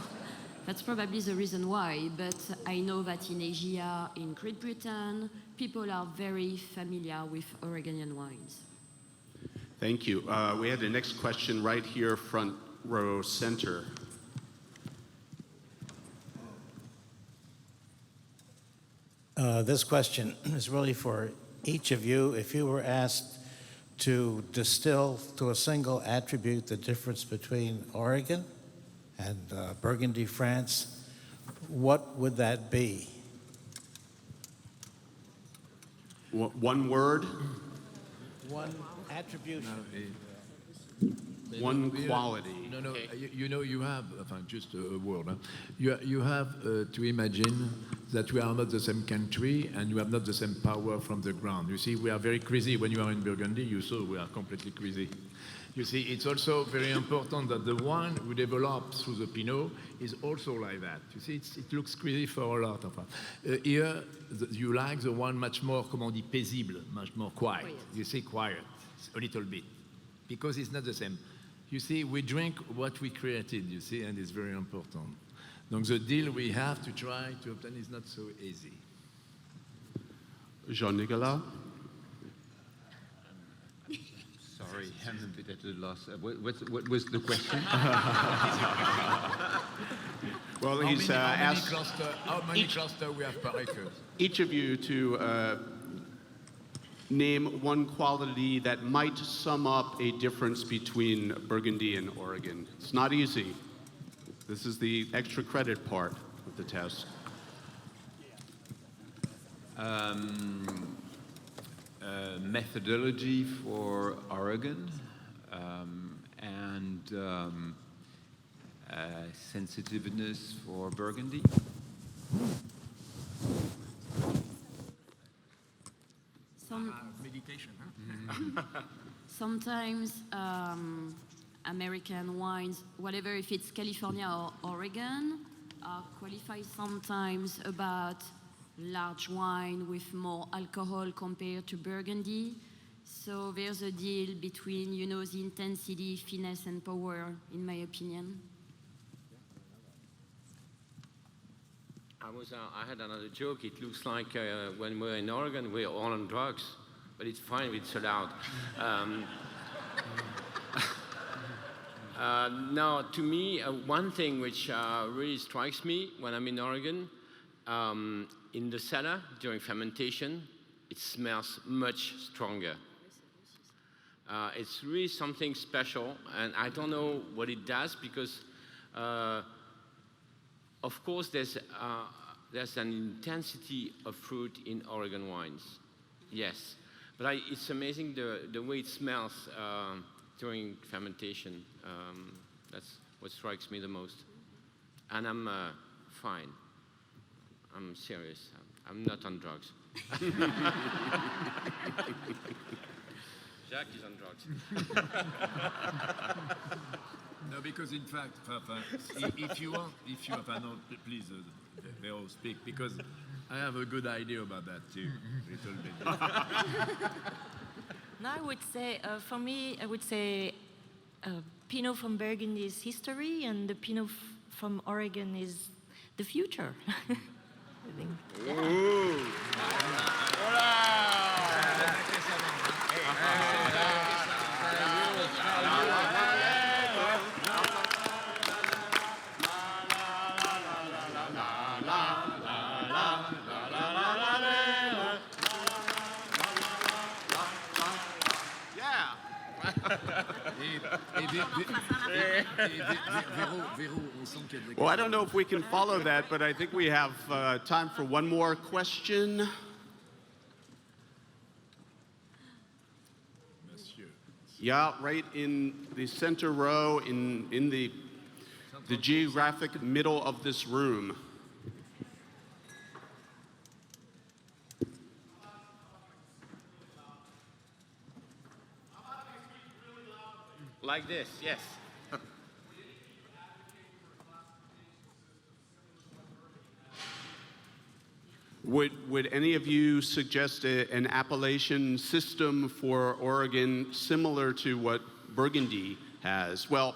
that's probably the reason why. But I know that in Asia, in Great Britain, people are very familiar with Oregonian wines. Thank you. We had the next question right here, front row center. This question is really for each of you. If you were asked to distill to a single attribute the difference between Oregon and Burgundy, France, what would that be? One word? One attribution. One quality. No. You know, you have, just a word. Huh? You have to imagine that we are not the same country and you have not the same power from the ground. You see, we are very crazy. When you are in Burgundy, you saw we are completely crazy. You see, it's also very important that the wine we develop through the Pinot is also like that. You see, it looks crazy for a lot of us. Here, you like the wine much more, comment on dit, paisible, much more quiet. You see, quiet, a little bit, because it's not the same. You see, we drink what we created, you see, and it's very important. Donc the deal we have to try to obtain is not so easy. Jean-Nicolas? Sorry, I'm a bit at a loss. What was the question? Well, he's asked how many clusters we have per acre? each of you to name one quality that might sum up a difference between Burgundy and Oregon. It's not easy. This is the extra credit part of the test. Methodology for Oregon and sensitiveness for Burgundy. Meditation, huh? Sometimes American wines, whatever, if it's California or Oregon, are qualified sometimes about large wine with more alcohol compared to Burgundy. So there's a deal between, you know, the intensity, finesse, and power, in my opinion. I had another joke. It looks like when we're in Oregon, we're all on drugs, but it's fine. It's allowed. Now, to me, one thing which really strikes me when I'm in Oregon, in the cellar during fermentation, it smells much stronger. It's really something special, and I don't know what it does because, of course, there's an intensity of fruit in Oregon wines, yes, but it's amazing the way it smells during fermentation. That's what strikes me the most, and I'm fine. I'm serious. I'm not on drugs. Jacques is on drugs. No, because in fact, if you have an please, they all speak, because I have a good idea about that too, a little bit. No, I would say, for me, I would say Pinot from Burgundy is history, and the Pinot from Oregon is the future. I think. Well, I don't know if we can follow that, but I think we have time for one more question. Yeah, right in the center row, in the geographic middle of this room. Like this, yes. Would any of you suggest an appellation system for Oregon similar to what Burgundy has? Well,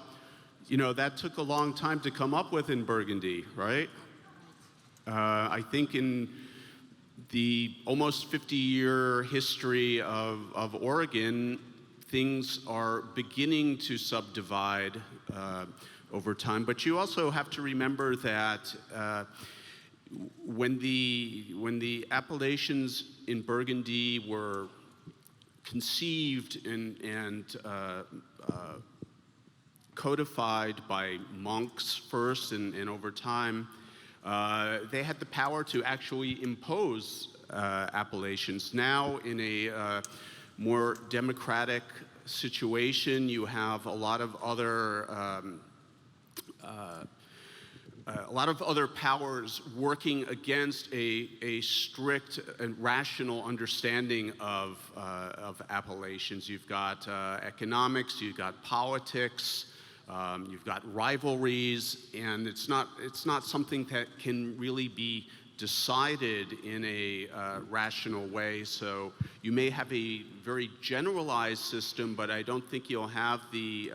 you know, that took a long time to come up with in Burgundy, right? I think in the almost 50-year history of Oregon, things are beginning to subdivide over time. But you also have to remember that when the appellations in Burgundy were conceived and codified by monks first and over time, they had the power to actually impose appellations. Now, in a more democratic situation, you have a lot of other powers working against a strict and rational understanding of appellations. You've got economics, you've got politics, you've got rivalries, and it's not something that can really be decided in a rational way. So you may have a very generalized system, but I don't think you'll have the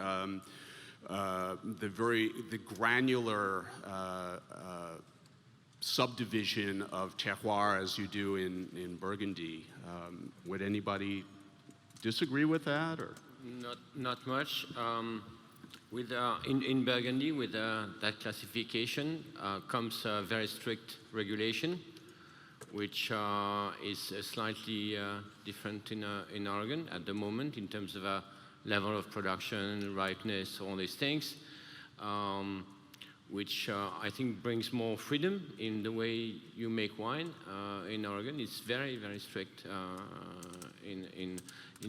granular subdivision of terroir as you do in Burgundy. Would anybody disagree with that, or? Not much. In Burgundy, with that classification comes very strict regulation, which is slightly different in Oregon at the moment in terms of level of production, ripeness, all these things, which I think brings more freedom in the way you make wine. In Oregon, it's very, very strict in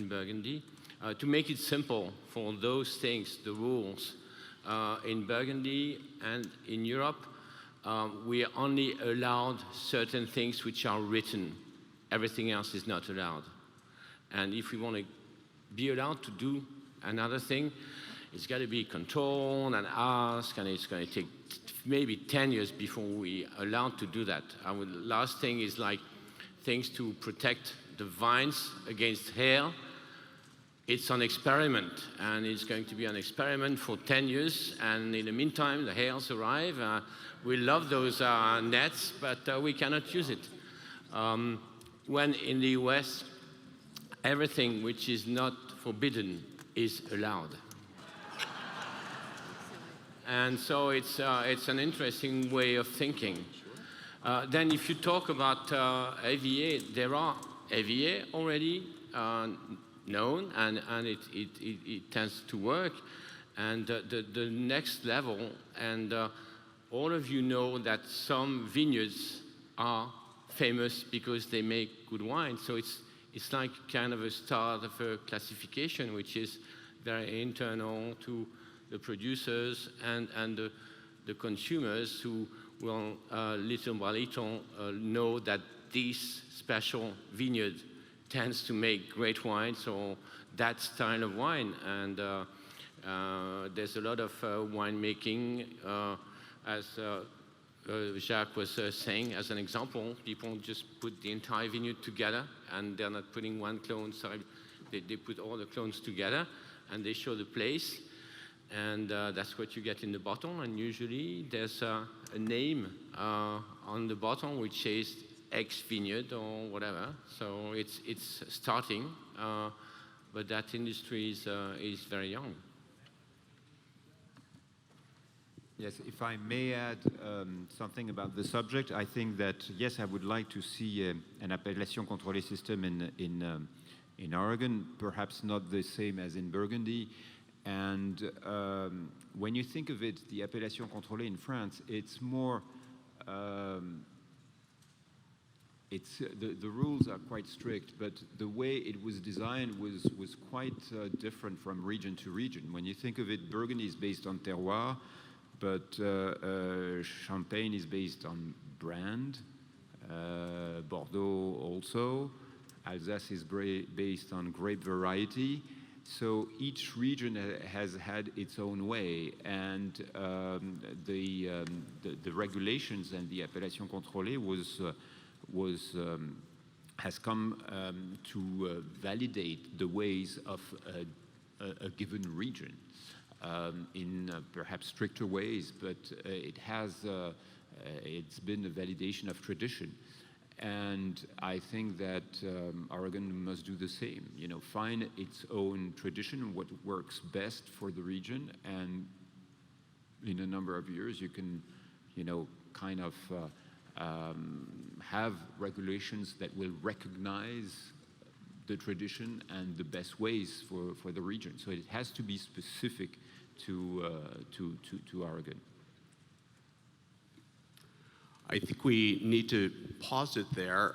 Burgundy. To make it simple for those things, the rules, in Burgundy and in Europe, we are only allowed certain things which are written. Everything else is not allowed. And if we want to be allowed to do another thing, it's got to be controlled and asked, and it's going to take maybe 10 years before we are allowed to do that. Last thing is like things to protect the vines against hail. It's an experiment, and it's going to be an experiment for 10 years, and in the meantime, the hails arrive. We love those nets, but we cannot use it. When in the US, everything which is not forbidden is allowed. And so it's an interesting way of thinking. Then if you talk about AVA, there are AVA already known, and it tends to work. And the next level, and all of you know that some vineyards are famous because they make good wine. So it's like kind of a start of a classification, which is very internal to the producers and the consumers, who will little by little know that this special vineyard tends to make great wine, so that style of wine. And there's a lot of winemaking, as Jacques was saying, as an example. People just put the entire vineyard together, and they're not putting one clone, so they put all the clones together, and they show the place. And that's what you get in the bottle, and usually there's a name on the bottle which says X vineyard or whatever. So it's starting, but that industry is very young. Yes, if I may add something about the subject, I think that, yes, I would like to see an appellation contrôlée system in Oregon, perhaps not the same as in Burgundy. And when you think of it, the appellation contrôlée in France, it's more it's the rules are quite strict, but the way it was designed was quite different from region to region. When you think of it, Burgundy is based on terroir, but Champagne is based on brand. Bordeaux also. Alsace is based on grape variety. So each region has had its own way, and the regulations and the appellation contrôlée has come to validate the ways of a given region in perhaps stricter ways, but it's been a validation of tradition. And I think that Oregon must do the same, find its own tradition, what works best for the region, and in a number of years you can, kind of have regulations that will recognize the tradition and the best ways for the region. So it has to be specific to Oregon. I think we need to pause it there.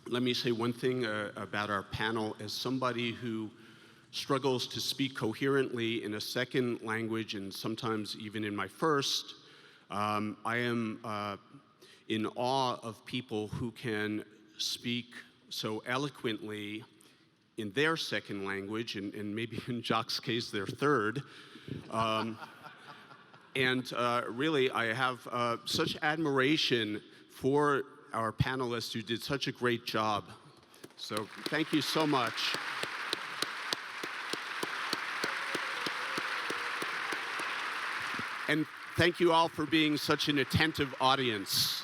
Let me say one thing about our panel. As somebody who struggles to speak coherently in a second language and sometimes even in my first, I am in awe of people who can speak so eloquently in their second language, and maybe in Jacques' case, their third. And really, I have such admiration for our panelists who did such a great job. So thank you so much. And thank you all for being such an attentive audience.